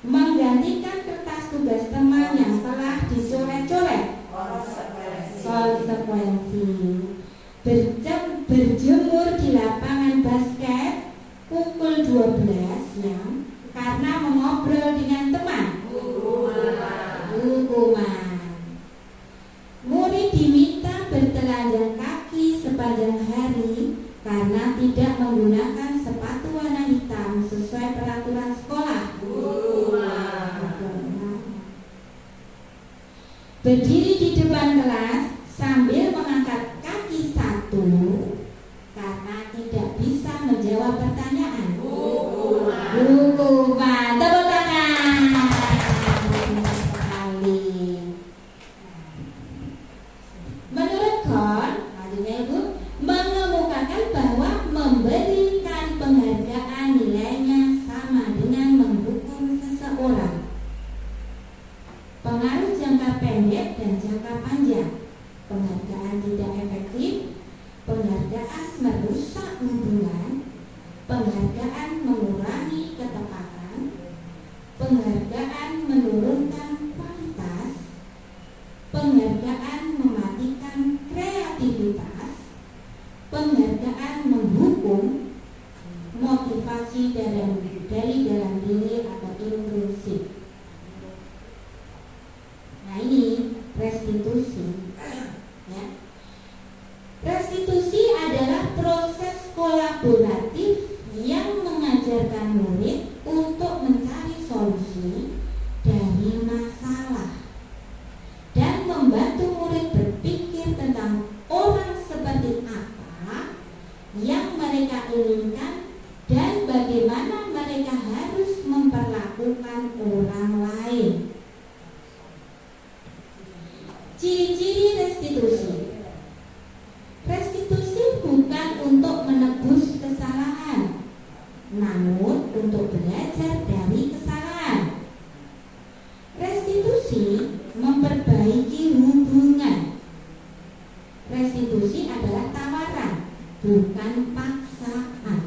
Menggantikan kertas tugas teman yang telah dicoret-coret. Konsekuensi. Berjemur di lapangan basket pukul 12 siang karena mengobrol dengan teman. Hukuman. Murid diminta bertelanjang kaki sepanjang hari karena tidak menggunakan sepatu warna hitam sesuai peraturan sekolah. Berdiri di depan kelas sambil mengangkat kaki satu karena tidak bisa menjawab pertanyaan. Hukuman. Tepuk tangan. Menurut Kohn, maksudnya Ibu, mengemukakan bahwa memberikan penghargaan nilainya sama dengan menghukum seseorang. Pengaruh jangka pendek dan jangka panjang. Penghargaan tidak efektif, penghargaan merusak hubungan, penghargaan mengurangi ketepatan, penghargaan menurunkan kualitas, penghargaan mematikan kreativitas, penghargaan menghukum, motivasi dari dalam diri atau intrinsik. Nah ini restitusi. Ya. Restitusi adalah proses kolaboratif yang mengajarkan murid untuk mencari solusi dari masalah dan membantu murid berpikir tentang orang seperti apa yang mereka inginkan dan bagaimana mereka harus memperlakukan orang lain. Ciri-ciri restitusi. Restitusi bukan untuk menebus kesalahan, namun untuk belajar dari kesalahan. Restitusi memperbaiki hubungan. Restitusi adalah tawaran, bukan paksaan.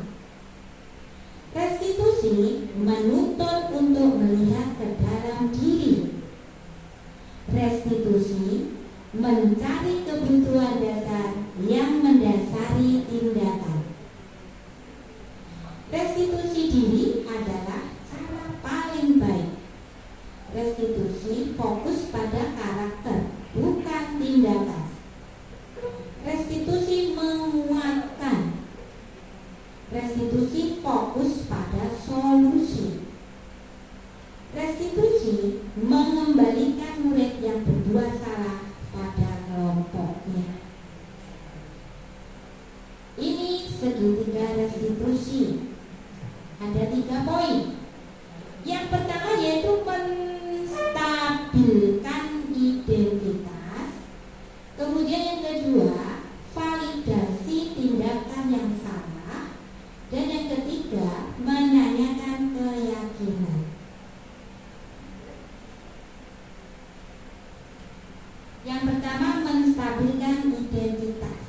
Restitusi menuntut untuk melihat ke dalam diri. Restitusi mencari kebutuhan dasar yang mendasari tindakan. Restitusi diri adalah cara paling baik. Restitusi fokus pada karakter, bukan tindakan. Restitusi menguatkan. Restitusi fokus pada solusi. Restitusi mengembalikan murid yang berbuat salah pada kelompoknya. Ini segitiga restitusi. Ada 3 poin. Yang pertama yaitu menstabilkan identitas. Kemudian yang kedua, validasi tindakan yang salah. Dan yang ketiga, menanyakan keyakinan. Yang pertama, menstabilkan identitas.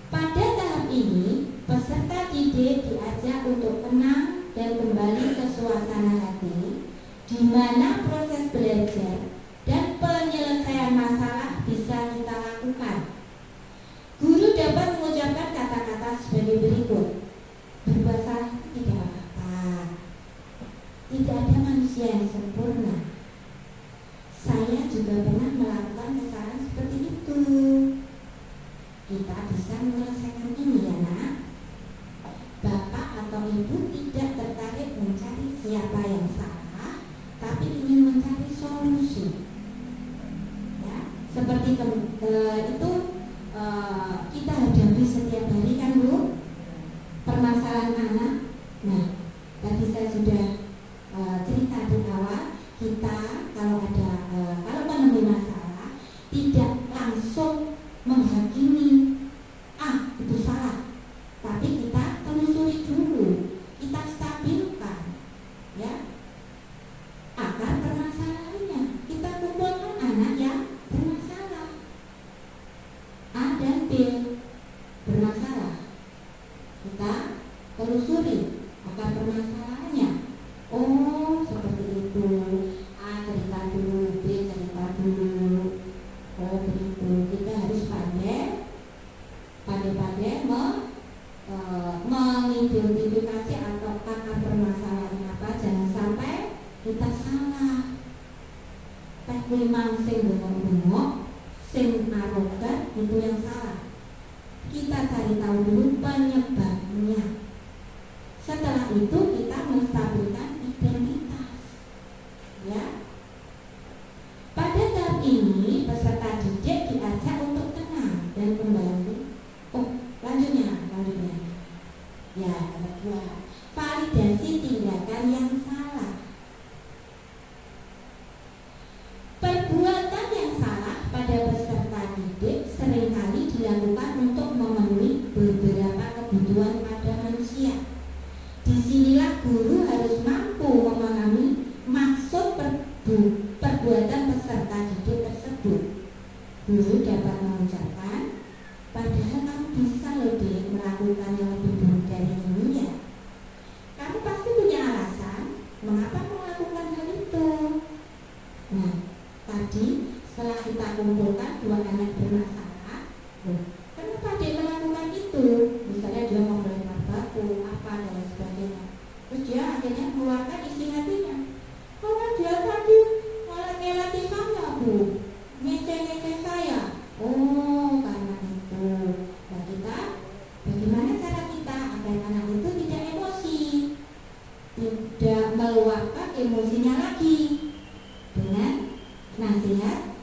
Pada tahap ini, peserta didik diajak untuk tenang dan kembali ke suasana hati, di mana proses belajar dan penyelesaian masalah bisa kita lakukan. Guru dapat mengucapkan kata-kata sebagai berikut. Berbuat salah tidak apa-apa. Tidak ada manusia yang sempurna. Saya juga pernah melakukan kesalahan seperti itu. Kita bisa menyelesaikan ini ya nak. Bapak atau ibu tidak tertarik mencari siapa yang salah, tapi ingin mencari solusi. Ya, seperti itu kita hadapi setiap hari kan Bu, permasalahan anak. Nah, tadi saya sudah cerita di awal, kita kalau menemui masalah tidak langsung menghakimi itu salah, tapi kita telusuri dulu, kita stabilkan ya akar permasalahannya. Kita kumpulkan anak yang bermasalah, A dan B bermasalah, kita telusuri akar permasalahannya. Oh seperti itu, A cerita dulu, B cerita dulu. Oh begitu, kita harus pandai mengidentifikasi atau akar permasalahan apa. Jangan sampai kita salah. Teh limang sing bengok-bengok, sing arogan itu yang salah. Kita cari tahu dulu penyebabnya. Setelah itu kita menstabilkan identitas. Ya. Pada tahap ini peserta didik diajak untuk tenang dan kembali. Lanjutnya. Ya, kedua, validasi tindakan yang salah. Perbuatan yang salah pada peserta didik seringkali dilakukan untuk memenuhi beberapa kebutuhan pada manusia. Disinilah itu, misalnya dia mau melempar batu apa dan lain sebagainya, terus dia akhirnya mengeluarkan isi hatinya, karena dia tadi malah ngelati saya bu, ngeceh-ngeceh saya. Oh karena itu. Nah kita, bagaimana cara kita agar anak itu tidak emosi, tidak meluapkan emosinya lagi dengan nasihat.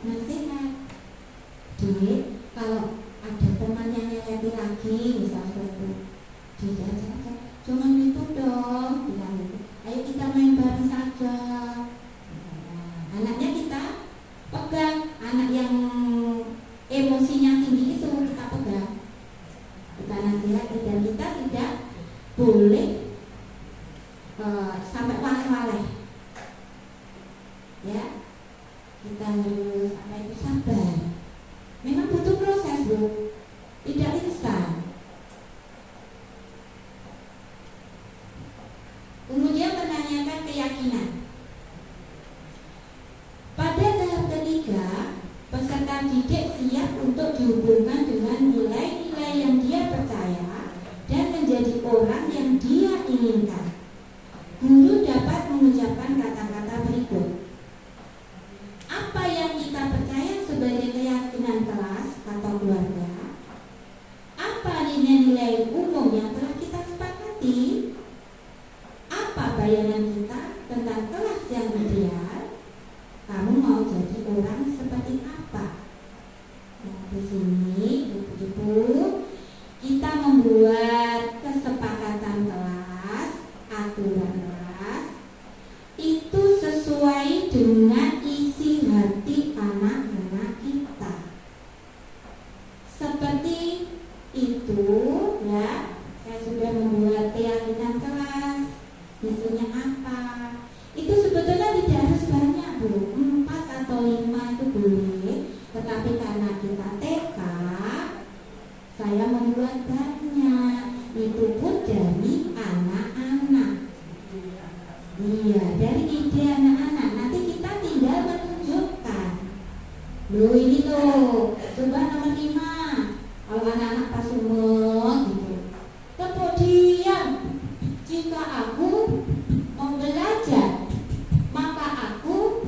Jadi kalau ada teman yang nyeleti lagi misalnya itu, dia jangan gitu dong, bilang gitu. Ayo kita main bareng saja. Anaknya kita pegang, anak yang emosinya tinggi itu kita pegang, kita nasihati, dan kita tidak boleh sampai waleh-waleh. Ya, kita harus sabar. Memang butuh proses bu, tidak instan. Kemudian menanyakan keyakinan. Pada tahap ketiga, peserta didik siap untuk dihubungkan dengan nilai-nilai yang dia percaya dan menjadi orang yang dia inginkan. Guru dapat mengucapkan kata-kata berikut. Apa yang kita percaya sebagai keyakinan kelas atau keluarga? Apa nilai-nilai umum yang telah kita sepakati? Apa bayangan kita tentang kelas yang ideal? Kamu mau jadi orang seperti apa? Nah, di sini ibu-ibu kita membuat kesepakatan kelas, aturan kelas itu sesuai dengan isi hati anak-anak kita. Seperti itu ya, saya sudah membuat keyakinan kelas, isinya apa. Itu sebetulnya tidak harus banyak bu, 4 atau 5 itu boleh. Tetapi karena kita TK, saya membuat banyak. Itu pun dari anak-anak. Iya, dari ide anak-anak. Nanti kita tinggal menunjukkan. Loh ini loh, coba nomor 5. Kalau anak-anak pas umur gitu, kemudian jika aku mau belajar, maka aku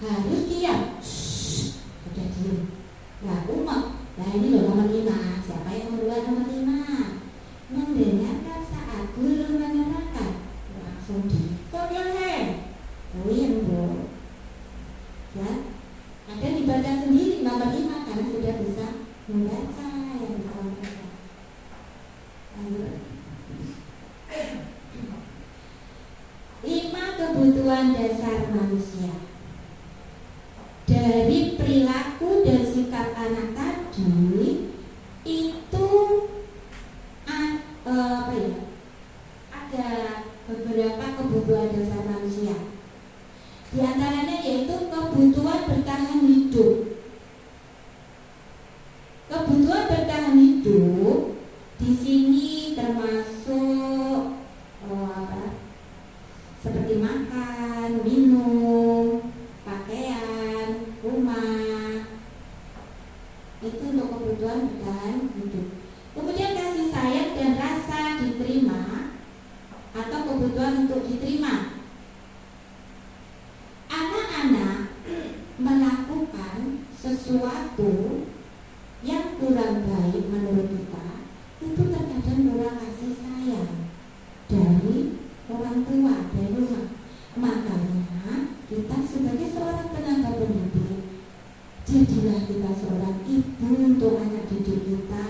harus diam. Udah diam. Nah umat, nah ini loh nomor 5. Siapa yang membuat nomor 5? Mendengarkan saat guru menerangkan. Langsung di oh iya bu. Ya, ada dibaca sendiri nomor 5 karena sudah bisa membaca yang bisa membaca. Lanjut. 5 kebutuhan dasar manusia. Dari perilaku dan sikap anak tadi itu ada beberapa kebutuhan dasar manusia. Di antaranya yaitu kebutuhan bertahan hidup. Kebutuhan bertahan hidup di sini termasuk seperti makan, minum, pakaian, rumah. Itu untuk kebutuhan bertahan hidup. Kemudian kasih sayang dan rasa diterima atau kebutuhan untuk diterima. Anak-anak melakukan sesuatu yang kurang baik menurut kita, itu terkadang kurang kasih sayang dari orang tua, dari rumah. Makanya kita sebagai seorang tenaga pendidik, jadilah kita seorang ibu untuk anak didik kita,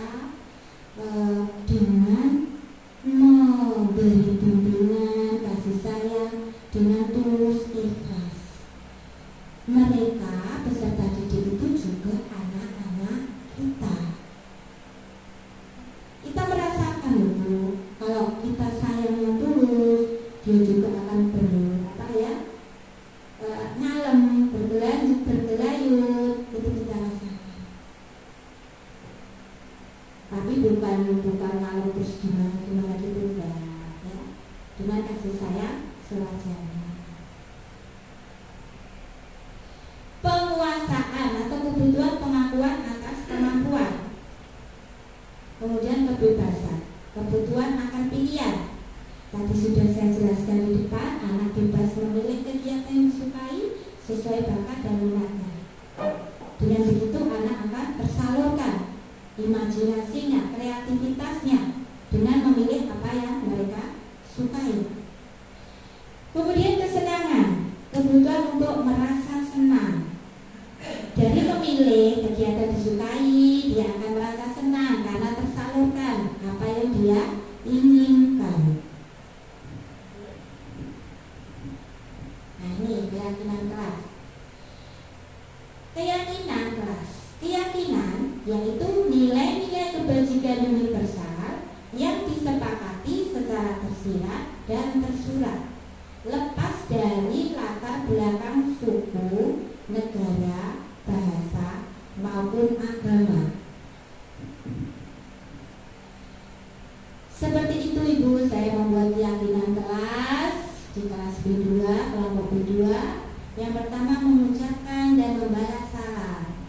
dengan memberi bimbingan, kasih sayang dengan tulus ikhlas. Mereka peserta didik itu juga anak-anak kita. Kita merasakan itu, kalau kita sayang yang tulus, dia juga akan ngalem, bergelayut, itu kita rasakan. Tapi bukan ngalem terus gimana gitu enggak, ya. Dengan kasih sayang sewajarnya. Penguasaan atau kebutuhan pengakuan atas kemampuan. Kemudian kebebasan, kebutuhan akan pilihan. Tadi sudah saya jelaskan di depan, anak bebas memilih kegiatan yang disukai sesuai bakat dan minatnya. Dengan begitu anak akan tersalurkan imajinasinya, kreativitasnya dengan memilih apa yang mereka sukai. Kemudian kesenangan, kebutuhan untuk merasa senang. Dari memilih kegiatan disukai, dia akan merasa senang karena tersalurkan apa yang dia inginkan. Nah ini keyakinan kelas. Keyakinan kelas, keyakinan yaitu nilai-nilai kebajikan universal yang disepakati secara tersirat dan tersurat, lepas dari latar belakang suku, negara, bahasa, maupun agama. Seperti itu Ibu, saya membuat keyakinan kelas di kelas B2, kelompok B2. Yang pertama mengucapkan dan membalas salam.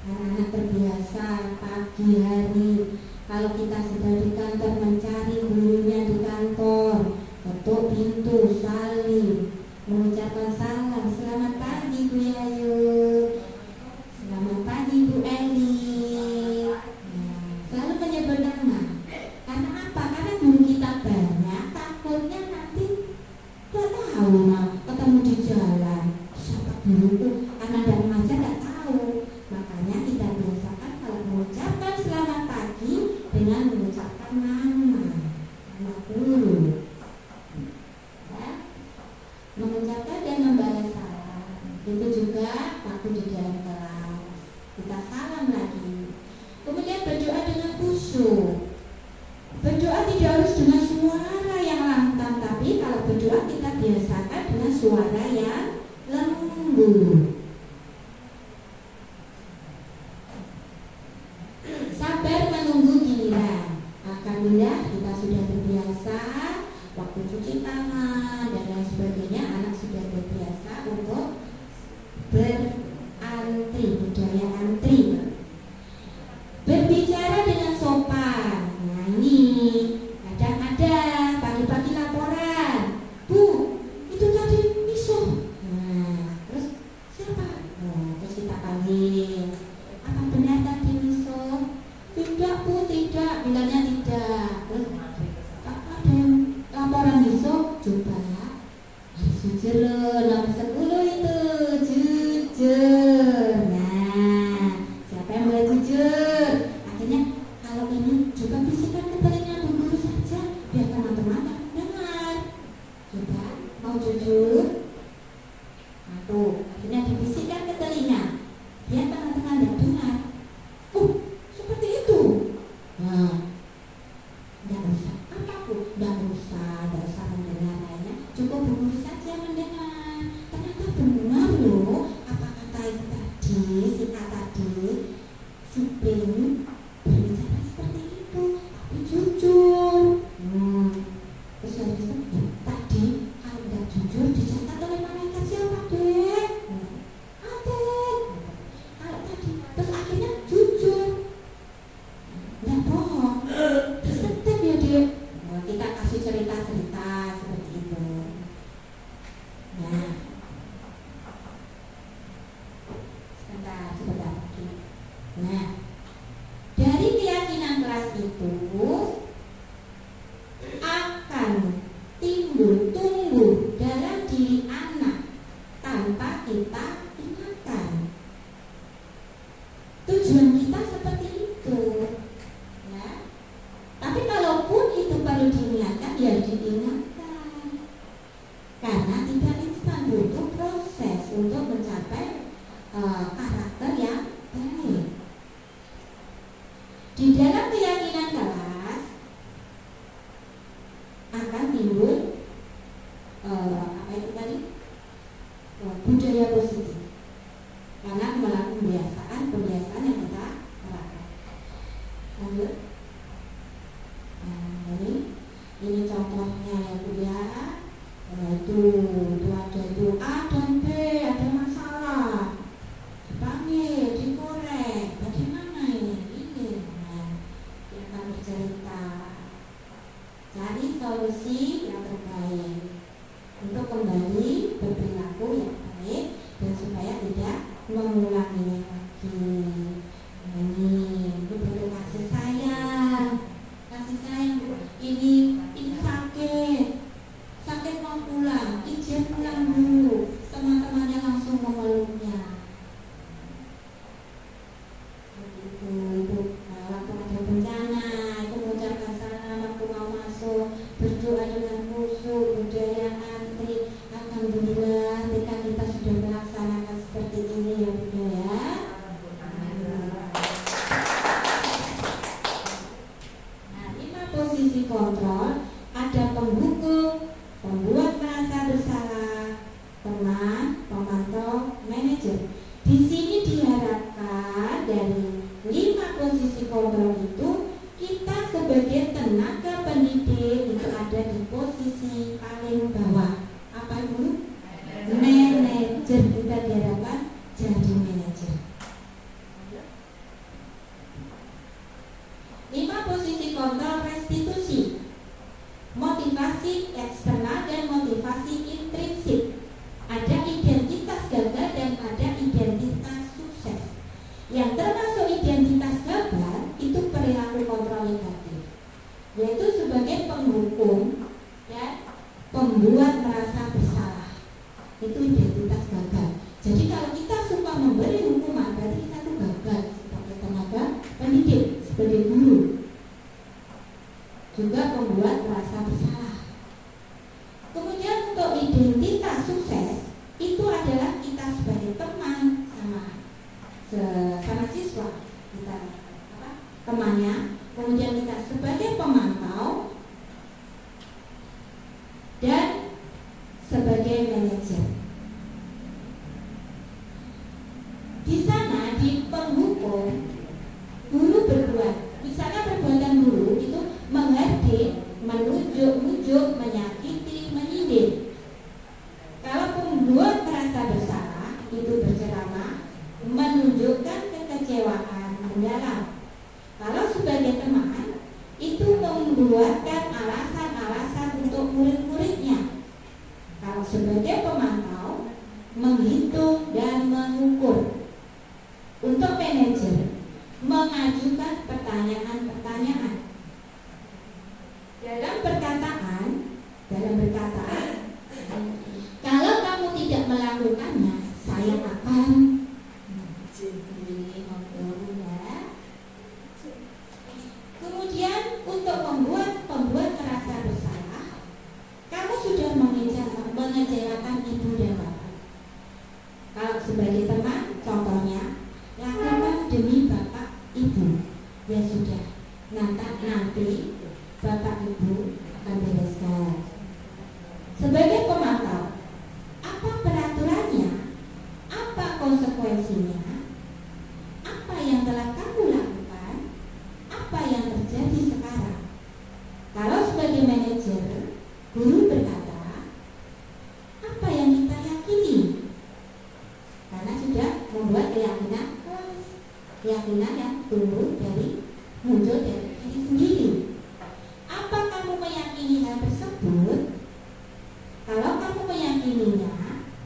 Anak-anak terbiasa pagi hari kalau kita sudah di kantor mencari gurunya di kantor, ketuk pintu, salim, mengucapkan salam, selamat pagi Bu Yayu, selamat pagi Bu Eli. Nah, selalu menyebut nama. Karena apa? Karena guru kita banyak, takutnya nanti gak tahu ketemu di jalan siapa guruku, karena dari aja gak tahu. Makanya kita biasakan kalau mengucapkan selamat pagi dengan mengucapkan nama guru, ya. Mengucapkan dan membalas salam. Itu juga waktu di dalam kelas kita salam lagi. Kemudian berdoa dengan khusyuk. Berdoa tidak harus dengan suara yang lantang, tapi kalau berdoa kita biasakan dengan suara yang lembut. Sabar menunggu giliran. Alhamdulillah kita sudah terbiasa waktu cuci tangan dan lain sebagainya, anak sudah terbiasa untuk berantri, budaya antri. Berbicara dengan sopan. Nah ini kadang-kadang pagi-pagi laporan, Bu, itu tadi miso. Nah terus siapa? Nah, terus kita panggil, apa benar tadi miso? Tidak Bu, tidak, bilangnya tidak. Terus apa ada yang laporan miso? Coba harus jujur loh, nomor 10 itu jujur. Nah siapa yang boleh jujur? Akhirnya kalau ini coba bisikan ke telinga Bu Guru saja biar teman-teman dengar. Coba mau jujur? Nah tuh, akhirnya dibisikkan ke telinga biar teman-teman dengar. Seperti itu. Nah, tidak usah apa Bu? Tidak usah mendengar lainnya. Cukup Bu Guru saja mendengar. Ternyata benar loh apa kata itu tadi, si A tadi, si B berbicara seperti itu, tapi jujur. Terus habis itu tadi kalau tidak jujur dicatat oleh malaikat siapa Dek? Adek. Kalau tadi terus akhirnya jujur, nggak bohong, disetep ya Dek. Nah, kita kasih cerita-cerita seperti itu. Nah, sebentar. Nah, dari keyakinan kelas itu akan tumbuh dalam diri anak tanpa kita ingatkan. Tujuan kita seperti itu, ya. Tapi kalaupun itu perlu diingatkan, ya diingatkan. Karena tidak instan, butuh proses untuk mencapai karakter yang baik. Di dalam keyakinan kelas akan timbul apa itu tadi? Budaya positif. Karena melakukan pembiasaan yang kita terapkan. Lanjut. Nah, ini contohnya ya Bu ya. Itu ada itu A dan B, ada masalah. Dipanggil, dikorek. Bagaimana ini? Nah, cari solusi yang terbaik untuk kembali berperilaku yang baik dan supaya tidak mengulanginya lagi. Ini butuh kasih sayang, ini sakit mau pulang, izin pulang dulu. Teman-temannya langsung memeluknya. Ibu, waktu ada bencana, itu mengucapkan salam waktu mau masuk, berdoa dengan khusyuk, budaya antri. Alhamdulillah, ketika kita sudah melaksanakan seperti ini ya Bunda ya. Nah, 5 posisi kontrol, ada penghukum, pembuat merasa bersalah, teman, pemantau, manajer. Di sini diharapkan dari 5 posisi kontrol itu kita sebagai tenaga pendidik itu ada di posisi paling bawah. Apa itu? Manajer. Kita diharapkan jadi manajer. 5 posisi kontrol restitusi, motivasi eksternal dan motivasi intrinsik. Ada identitas gagal dan ada identitas sukses. Yang termasuk identitas gagal itu perilaku kontrol negatif, yaitu sebagai penghukum dan pembuat merasa bersalah. Itu identitas gagal. Jadi kalau kita suka memberi hukuman, berarti kita tuh gagal sebagai tenaga pendidik, sebagai guru. Juga pembuat merasa bersalah. Kemudian untuk identitas sukses itu adalah kita sebagai teman sama siswa, kita temannya. Kemudian kita sebagai pemantau dan sebagai manajer. Di sana di penghukum, guru berbuat. Di sana perbuatan guru itu menghardik, menunjuk, menyakiti, menyindir. Kalau pembuat merasa bersalah itu berceramah, menunjukkan kekecewaan mendalam. Kalau sebagai teman itu membuatkan alasan-alasan untuk murid-muridnya. Kalau sebagai pemantau menghitung dan mengukur. Untuk manajer mengajukan pertanyaan-pertanyaan. Dalam berkata, kalau kamu tidak melakukannya, saya akan Kemudian untuk pembuat merasa bersalah, kamu sudah mengecewakan ibu dan bapak. Kalau sebagai teman, contohnya lakukan demi bapak ibu. Ya sudah, nanti bapak ibu akan bereskan. Sebagai pemantau, apa peraturannya? Apa konsekuensinya? Apa yang telah kamu lakukan? Apa yang terjadi sekarang? Kalau sebagai manajer, guru berkata, apa yang kita yakini? Karena sudah membuat keyakinan yang muncul dari diri sendiri. Apa kamu meyakini hal tersebut? Kalau kamu meyakininya,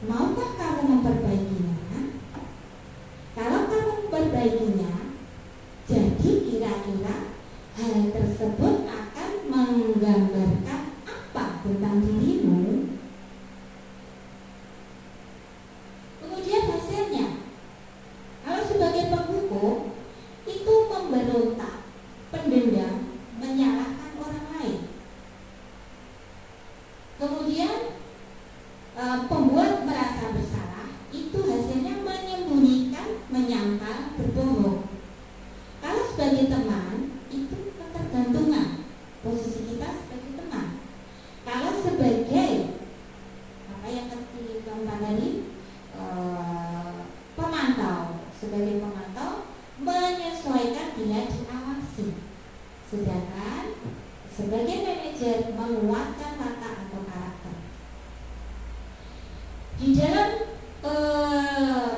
maukah kamu memperbaikinya? Kalau kamu memperbaikinya, jadi kira-kira hal tersebut akan menggambarkan apa tentang dirimu? Kemudian hasilnya, kalau sebagai penghukum itu memberontak, pendendam, menyalahkan orang lain. Kemudian pembuat merasa bersalah itu hasilnya menyembunyikan, menyangkal, berbohong. Kalau sebagai teman itu ketergantungan, posisi kita sebagai teman. Kalau sebagai apa yang dikatakan tadi, pemantau, sebagai pemantau menyesuaikan dia diawasi. Sedangkan sebagai manajer menguatkan watak atau karakter. Di dalam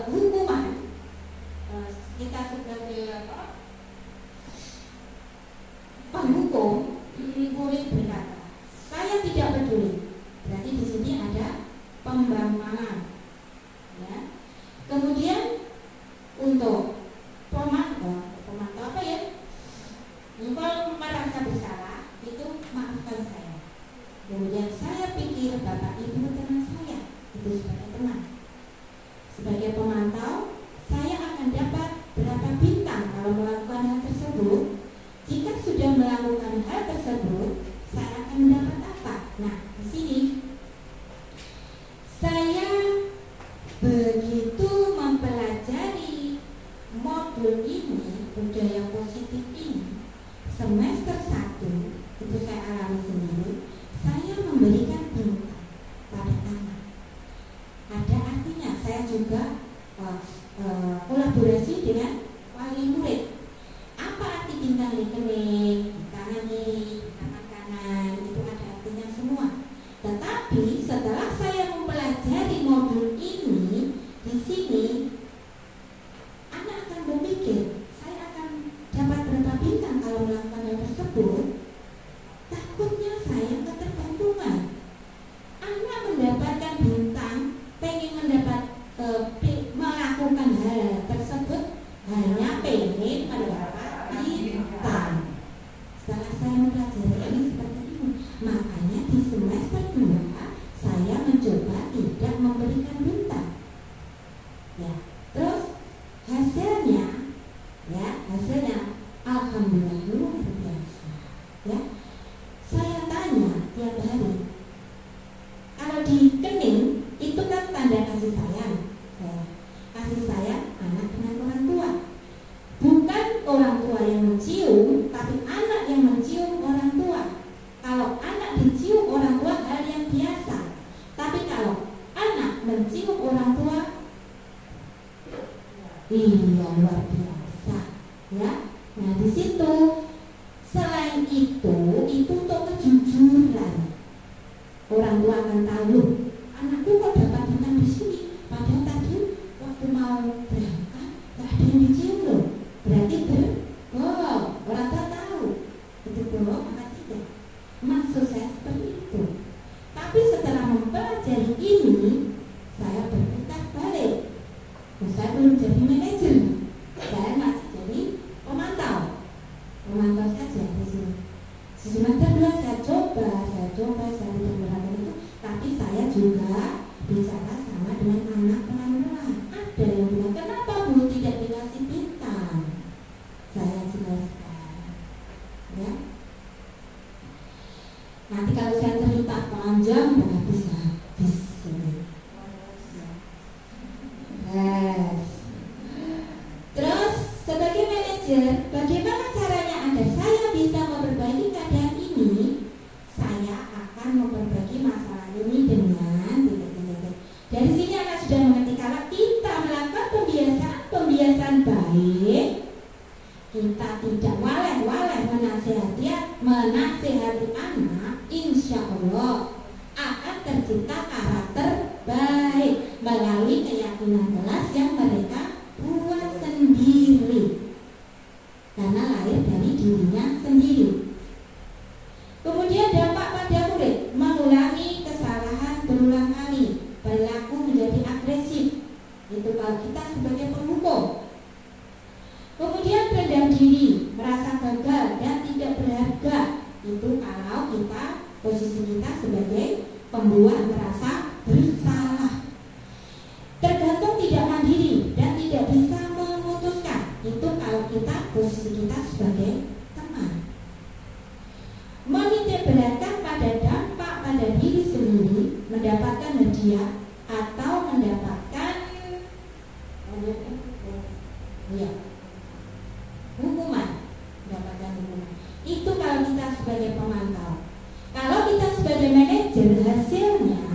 hukuman kita sebagai penghukum, murid berkata, pelajaran ini seperti ini. Makanya di semester 2 saya mencoba tidak memberikan duta. Ya, terus hasilnya alhamdulillah luar biasa. Ya, saya tanya tiap hari. Kalau di kening itu kan tanda kasih sayang. Kasih sayang anak dengan orang tua. Bukan orang tua yang mencium, tapi anak yang mencium orang tua. Kalau anak dicium orang tua hal yang biasa. Tapi kalau anak mencium orang tua, iya luar biasa. Ya, nah di situ selain itu untuk kejujuran. Orang tua akan tahu, anakku kok dapat bintang di sini, padahal tadi waktu mau berangkat gak ada yang dicium loh. Berarti bohong. Orang tua tahu itu bohong apa tidak. Maksud saya seperti itu. Tapi setelah mempelajari ini, saya berputar balik. Saya belum jadi manajer, saya masih jadi pemantau saja di sini. Semester 2 saya coba saya beberapa itu, tapi saya juga bicara sama dengan anak pelan-pelan. Ada yang bilang, kenapa Bu tidak dikasih bintang? Saya jelaskan, ya. Nanti kalau saya cerita panjang, nggak bisa habis ini. Yes. Terus sebagai manajer, bagaimana caranya agar saya bisa memperbaiki keadaan ini? Saya akan memperbaiki masalah ini dengan dari sini anak sudah mengerti kalau kita melakukan pembiasaan baik, kita tidak waleh-waleh menasehati anak, insya Allah akan tercipta karakter baik melalui keyakinan kelas yang mereka buat sendiri karena lahir dari dirinya sendiri. Kemudian dampak pada murid, mengulangi kesalahan berulang kali, berlaku menjadi agresif. Itu kalau kita sebagai penghukum. Kemudian rendah diri, merasa gagal dan tidak berharga. Itu kalau kita posisi kita sebagai pembuat merasa bersalah. Tergantung tidak mandiri dan tidak bisa memutuskan. Itu kalau kita posisi kita sebagai teman. Menitik beratkan pada dampak pada diri sendiri, mendapatkan hadiah atau mendapatkan hukuman. Itu kalau kita sebagai pemantau. Kalau kita sebagai manajer, hasilnya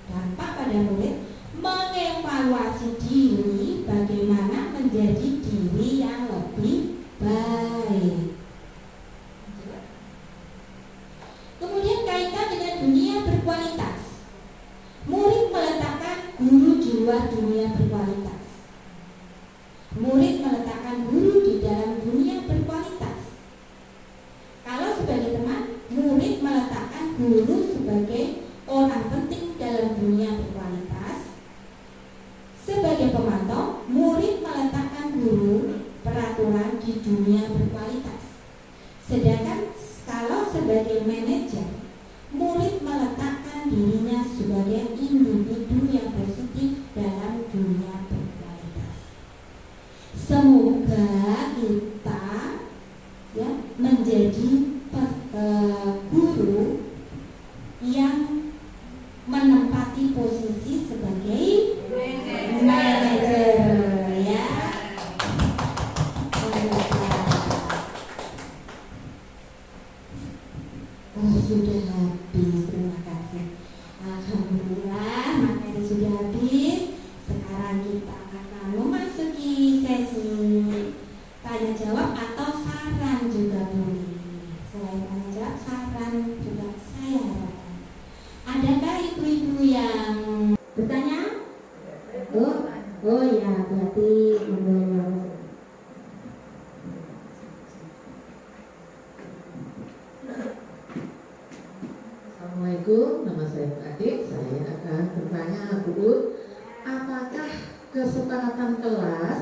dampak pada murid mengevaluasi diri bagaimana menjadi diri yang lebih baik. Kemudian kaitan dengan dunia berkualitas. Murid meletakkan guru di luar dunia berkualitas. Murid meletakkan guru di dalam dunia berkualitas. Kalau sebagai teman, murid meletakkan guru sebagai orang penting dalam dunia berkualitas. Sebagai pemantau, murid meletakkan guru peraturan di dunia berkualitas. Sedangkan kalau sebagai manajer, murid meletakkan dirinya sebagai individu yang positif dalam dunia berkualitas. Semoga kita ya menjadi guru yang menempati posisi sebagai manajer ya. Oh, sudah habis, terima kasih. Alhamdulillah, materi sudah habis. Sekarang kita akan memasuki sesi tanya jawab atau saran juga boleh. Selain tanya jawab, saran juga saya harapkan. Adakah ibu-ibu yang bertanya? Oh ya, berarti Assalamualaikum, nama saya Bu Adik. Saya akan bertanya, Bu, apakah kesepakatan kelas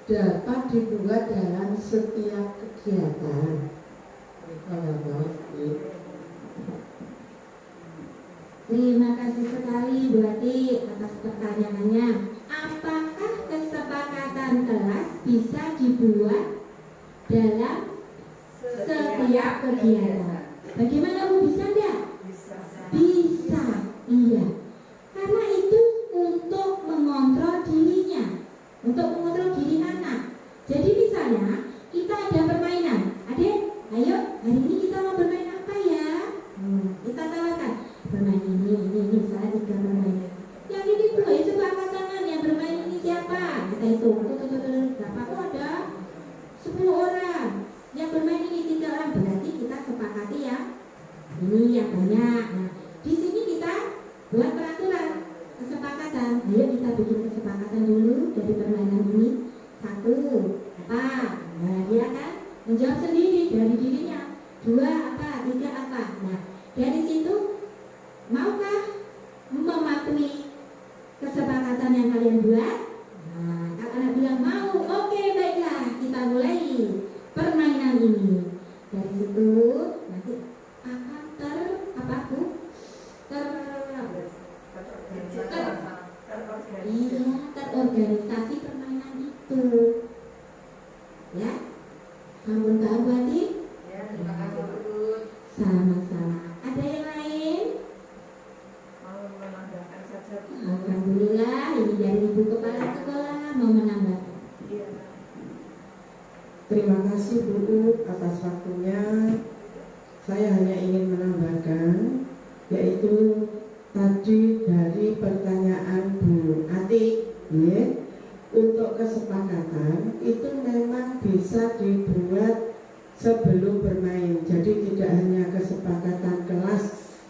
dapat dibuat dalam setiap kegiatan? Terima kasih sekali Bu Ati atas pertanyaannya. Apakah kesepakatan kelas bisa dibuat dalam setiap kegiatan? Bagaimana Bu, bisa enggak? Bisa, iya. Karena itu untuk mengontrol dirinya, untuk mengontrol diri anak. Jadi misalnya kita ada permainan, Adik, ayo hari ini kita mau bermain apa ya? Kita tawarkan bermain ini, misalnya 3 permainan. Yang ini tuh, ya coba angkat tangan, yang bermain ini siapa? Kita hitung, berapa? Oh ada 10 orang. Yang bermain ini 3 orang, berarti kita sepakati ya. Ini yang banyak. Nah, di sini kita buat peraturan kesepakatan. Ayo kita bikin kesepakatan dulu dari permainan ini. 1, apa? Nah, dia kan menjawab sendiri dari dirinya. 2 apa? 3 apa? Nah, dari situ maukah mematuhi kesepakatan yang kalian buat? Nah, kalau anak bilang mau, oke baiklah, kita mulai permainan ini. Dari situ nanti akan terorganisasi permainan itu. Ya, kamu tahu berarti? Ya, terima kasih Bu. Sama-sama. Ada yang lain? Mau menambahkan saja. Alhamdulillah, ini dari Ibu Kepala Sekolah mau menambahkan. Iya. Terima kasih Bu atas waktunya. Saya hanya ingin menambahkan, yaitu tadi dari pertanyaan Bu Ati, ya, untuk kesepakatan itu memang bisa dibuat sebelum bermain. Jadi tidak hanya kesepakatan kelas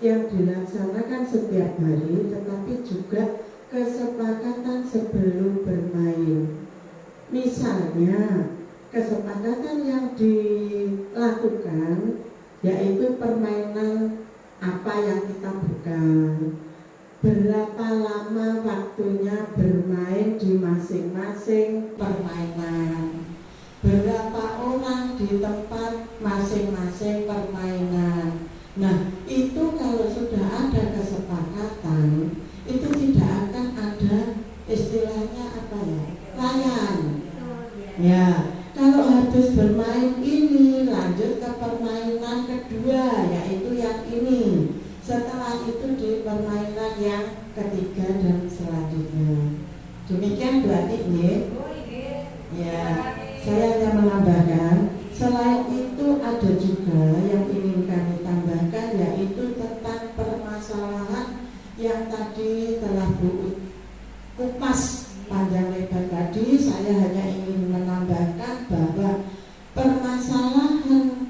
yang dilaksanakan setiap hari, tetapi juga kesepakatan sebelum bermain. Misalnya kesepakatan yang dilakukan yaitu permainan apa yang kita bukan, berapa lama waktunya bermain di masing-masing permainan, berapa orang di tempat masing-masing permainan. Nah, itu kalau sudah ada kesepakatan, itu tidak akan ada istilahnya apa ya, layan. Ya, kalau habis bermain ini lanjut ke permainan kedua, yaitu yang ini. Setelah itu di permainan yang ketiga dan selanjutnya. Demikian berarti ya. Ya, saya hanya menambahkan. Selain itu ada juga yang ingin kami tambahkan, yaitu tentang permasalahan yang tadi telah Bu kupas panjang lebar tadi. Saya hanya ingin menambahkan bahwa permasalahan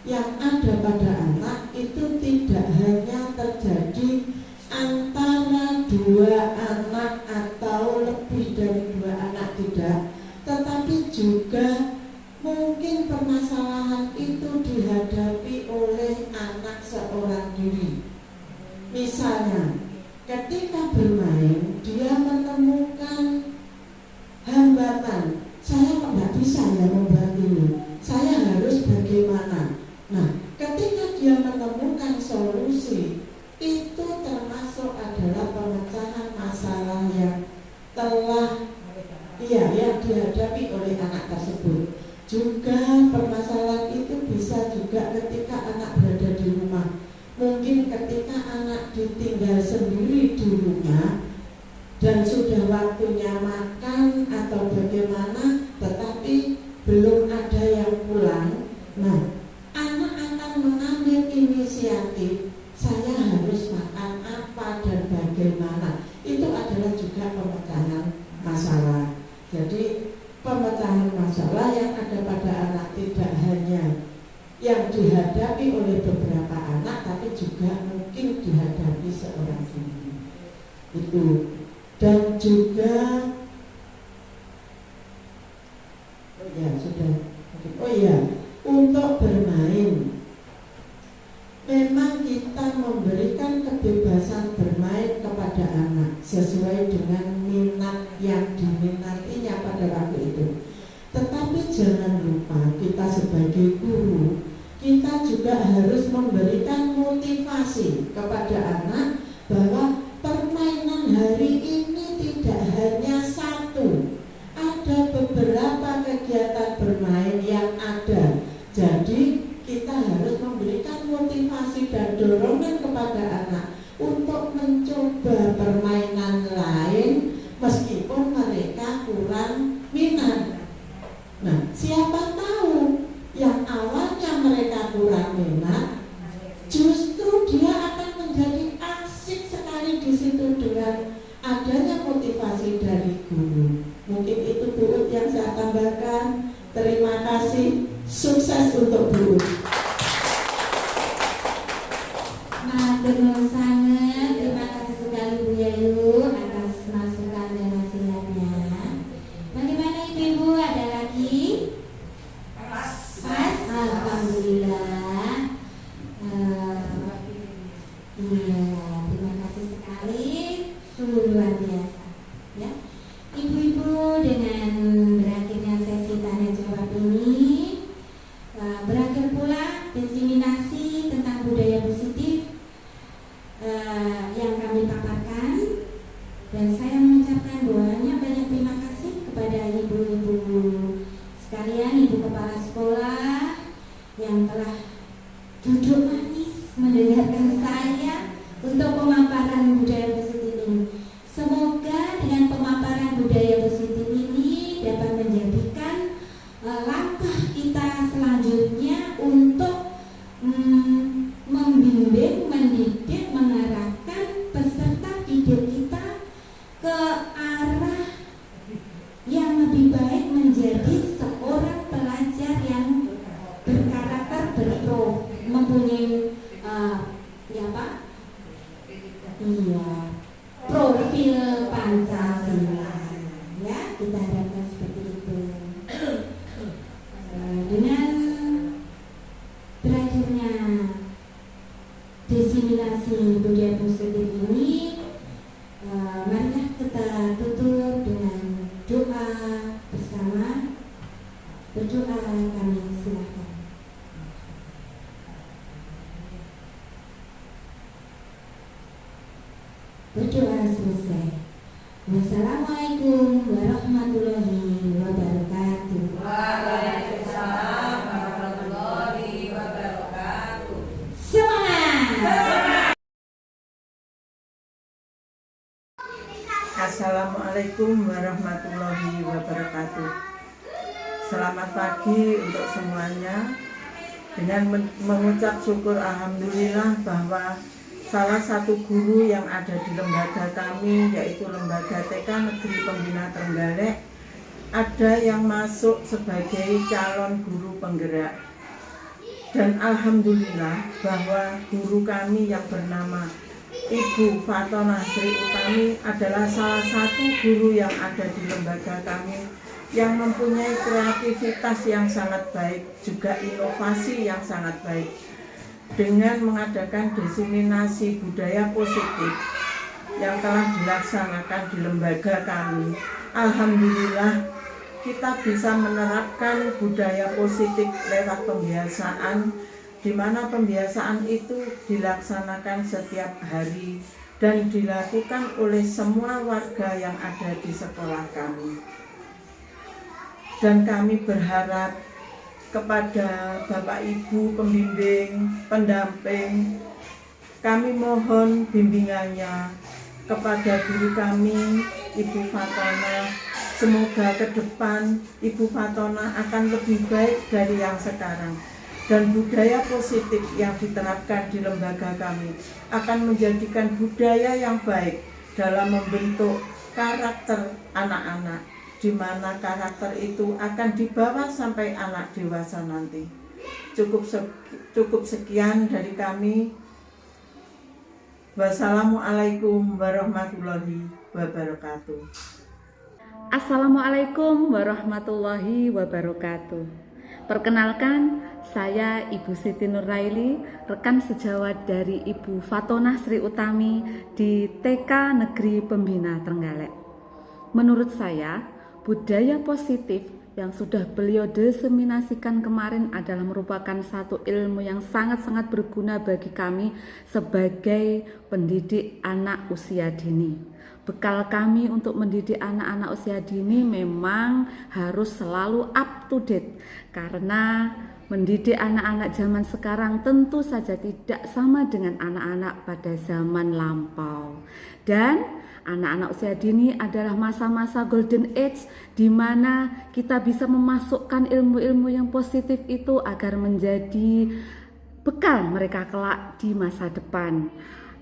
yang ada pada anak itu tidak hanya terjadi antara 2 anak atau lebih dari 2 anak, tidak, tetapi juga mungkin permasalahan itu dihadapi oleh anak seorang diri. Misalnya ketika bermain dia menemukan hambatan, saya tidak bisa ya membantunya, saya harus bagaimana. Nah, ketika dia menemukan solusi, itu termasuk adalah pemecahan masalah yang telah yang dihadapi oleh anak tersebut. Juga permasalahan itu bisa juga ketika anak berada di rumah. Mungkin ketika anak ditinggal sendiri di rumah dan sudah waktunya makan atau bagaimana, tetapi belum ada yang pulang. Nah, anak akan mengambil inisiatif, saya harus makan apa dan bagaimana. Itu adalah juga pemecahan masalah. Jadi pemecahan masalah yang ada pada anak tidak hanya yang dihadapi oleh beberapa anak, tapi juga mungkin dihadapi seorang diri. Itu. Dan juga untuk bermain, memang kita memberikan kebebasan bermain kepada anak sesuai dengan minat yang diminatinya pada waktu itu. Tetapi jangan lupa kita sebagai guru, kita juga harus memberikan motivasi kepada anak bahwa permainan hari ini tidak hanya satu, ada beberapa kegiatan bermain yang ada. Jadi kita harus memberikan motivasi dan dorongan kepada anak untuk mencoba permainan lain meskipun mereka kurang minat. Nah, siapa tahu yang awalnya mereka kurang minat, justru dia akan menjadi asik sekali di situ dengan adanya motivasi dari guru. Mungkin itu Bu Ut yang saya tambahkan. Terima kasih, sukses untuk Bu Ut. Matur sangat, terima kasih sekali Bu Yayu atas masukan dan nasihatnya. Bagaimana Ibu-ibu, ada lagi? Pas, alhamdulillah. Iya, terima kasih sekali, sungguh luar biasa. Ya, Ibu-ibu, dengan berakhirnya sesi tanya jawab ini, berakhir pula diseminasi tentang budaya positif yang kami paparkan, dan saya mengucapkan banyak terima kasih kepada ibu-ibu sekalian, ibu kepala sekolah yang telah duduk manis mendengarkan saya untuk pemaparan budaya positif ini. Semoga dengan pemaparan budaya positif ini dapat menjadikan langkah kita selanjutnya untuk membimbing, mendidik, mengarahkan peserta didik kita ke arah yang lebih baik, menjadi seorang pelajar yang berkarakter, mempunyai profil Pancasila. Ya, kita harapkan seperti itu. Dengan berakhirnya diseminasi budaya positif ini, marilah kita tutup dengan doa bersama. Berdoa kami silakan. Berdoa selesai. Wassalamualaikum warahmatullahi wabarakatuh. Waalaikumsalam warahmatullahi wabarakatuh. Semangat. Assalamualaikum warahmatullahi wabarakatuh. Selamat pagi untuk semuanya. Dengan mengucap syukur alhamdulillah bahwa salah satu guru yang ada di lembaga kami, yaitu lembaga TK Negeri Pembina Trenggalek, ada yang masuk sebagai calon guru penggerak. Dan alhamdulillah bahwa guru kami yang bernama Ibu Fatonah Sri Utami adalah salah satu guru yang ada di lembaga kami yang mempunyai kreativitas yang sangat baik, juga inovasi yang sangat baik. Dengan mengadakan diseminasi budaya positif yang telah dilaksanakan di lembaga kami, alhamdulillah kita bisa menerapkan budaya positif lewat pembiasaan, di mana pembiasaan itu dilaksanakan setiap hari dan dilakukan oleh semua warga yang ada di sekolah kami. Dan kami berharap kepada Bapak Ibu pembimbing, pendamping, kami mohon bimbingannya kepada guru kami, Ibu Fatonah. Semoga ke depan Ibu Fatonah akan lebih baik dari yang sekarang. Dan budaya positif yang diterapkan di lembaga kami akan menjadikan budaya yang baik dalam membentuk karakter anak-anak, di mana karakter itu akan dibawa sampai anak dewasa nanti. Cukup sekian dari kami. Wassalamualaikum warahmatullahi wabarakatuh. Assalamualaikum warahmatullahi wabarakatuh. Perkenalkan, saya Ibu Siti Nuraili, rekan sejawat dari Ibu Fatonah Sri Utami di TK Negeri Pembina Trenggalek. Menurut saya, budaya positif yang sudah beliau diseminasikan kemarin adalah merupakan satu ilmu yang sangat-sangat berguna bagi kami sebagai pendidik anak usia dini. Bekal kami untuk mendidik anak-anak usia dini memang harus selalu up to date, karena mendidik anak-anak zaman sekarang tentu saja tidak sama dengan anak-anak pada zaman lampau. Dan anak-anak usia dini adalah masa-masa golden age di mana kita bisa memasukkan ilmu-ilmu yang positif itu agar menjadi bekal mereka kelak di masa depan.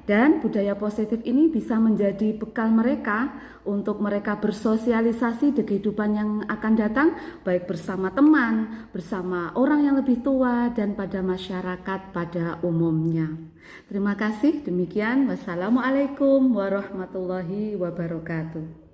Dan budaya positif ini bisa menjadi bekal mereka untuk mereka bersosialisasi di kehidupan yang akan datang, baik bersama teman, bersama orang yang lebih tua, dan pada masyarakat pada umumnya. Terima kasih, demikian. Wassalamualaikum warahmatullahi wabarakatuh.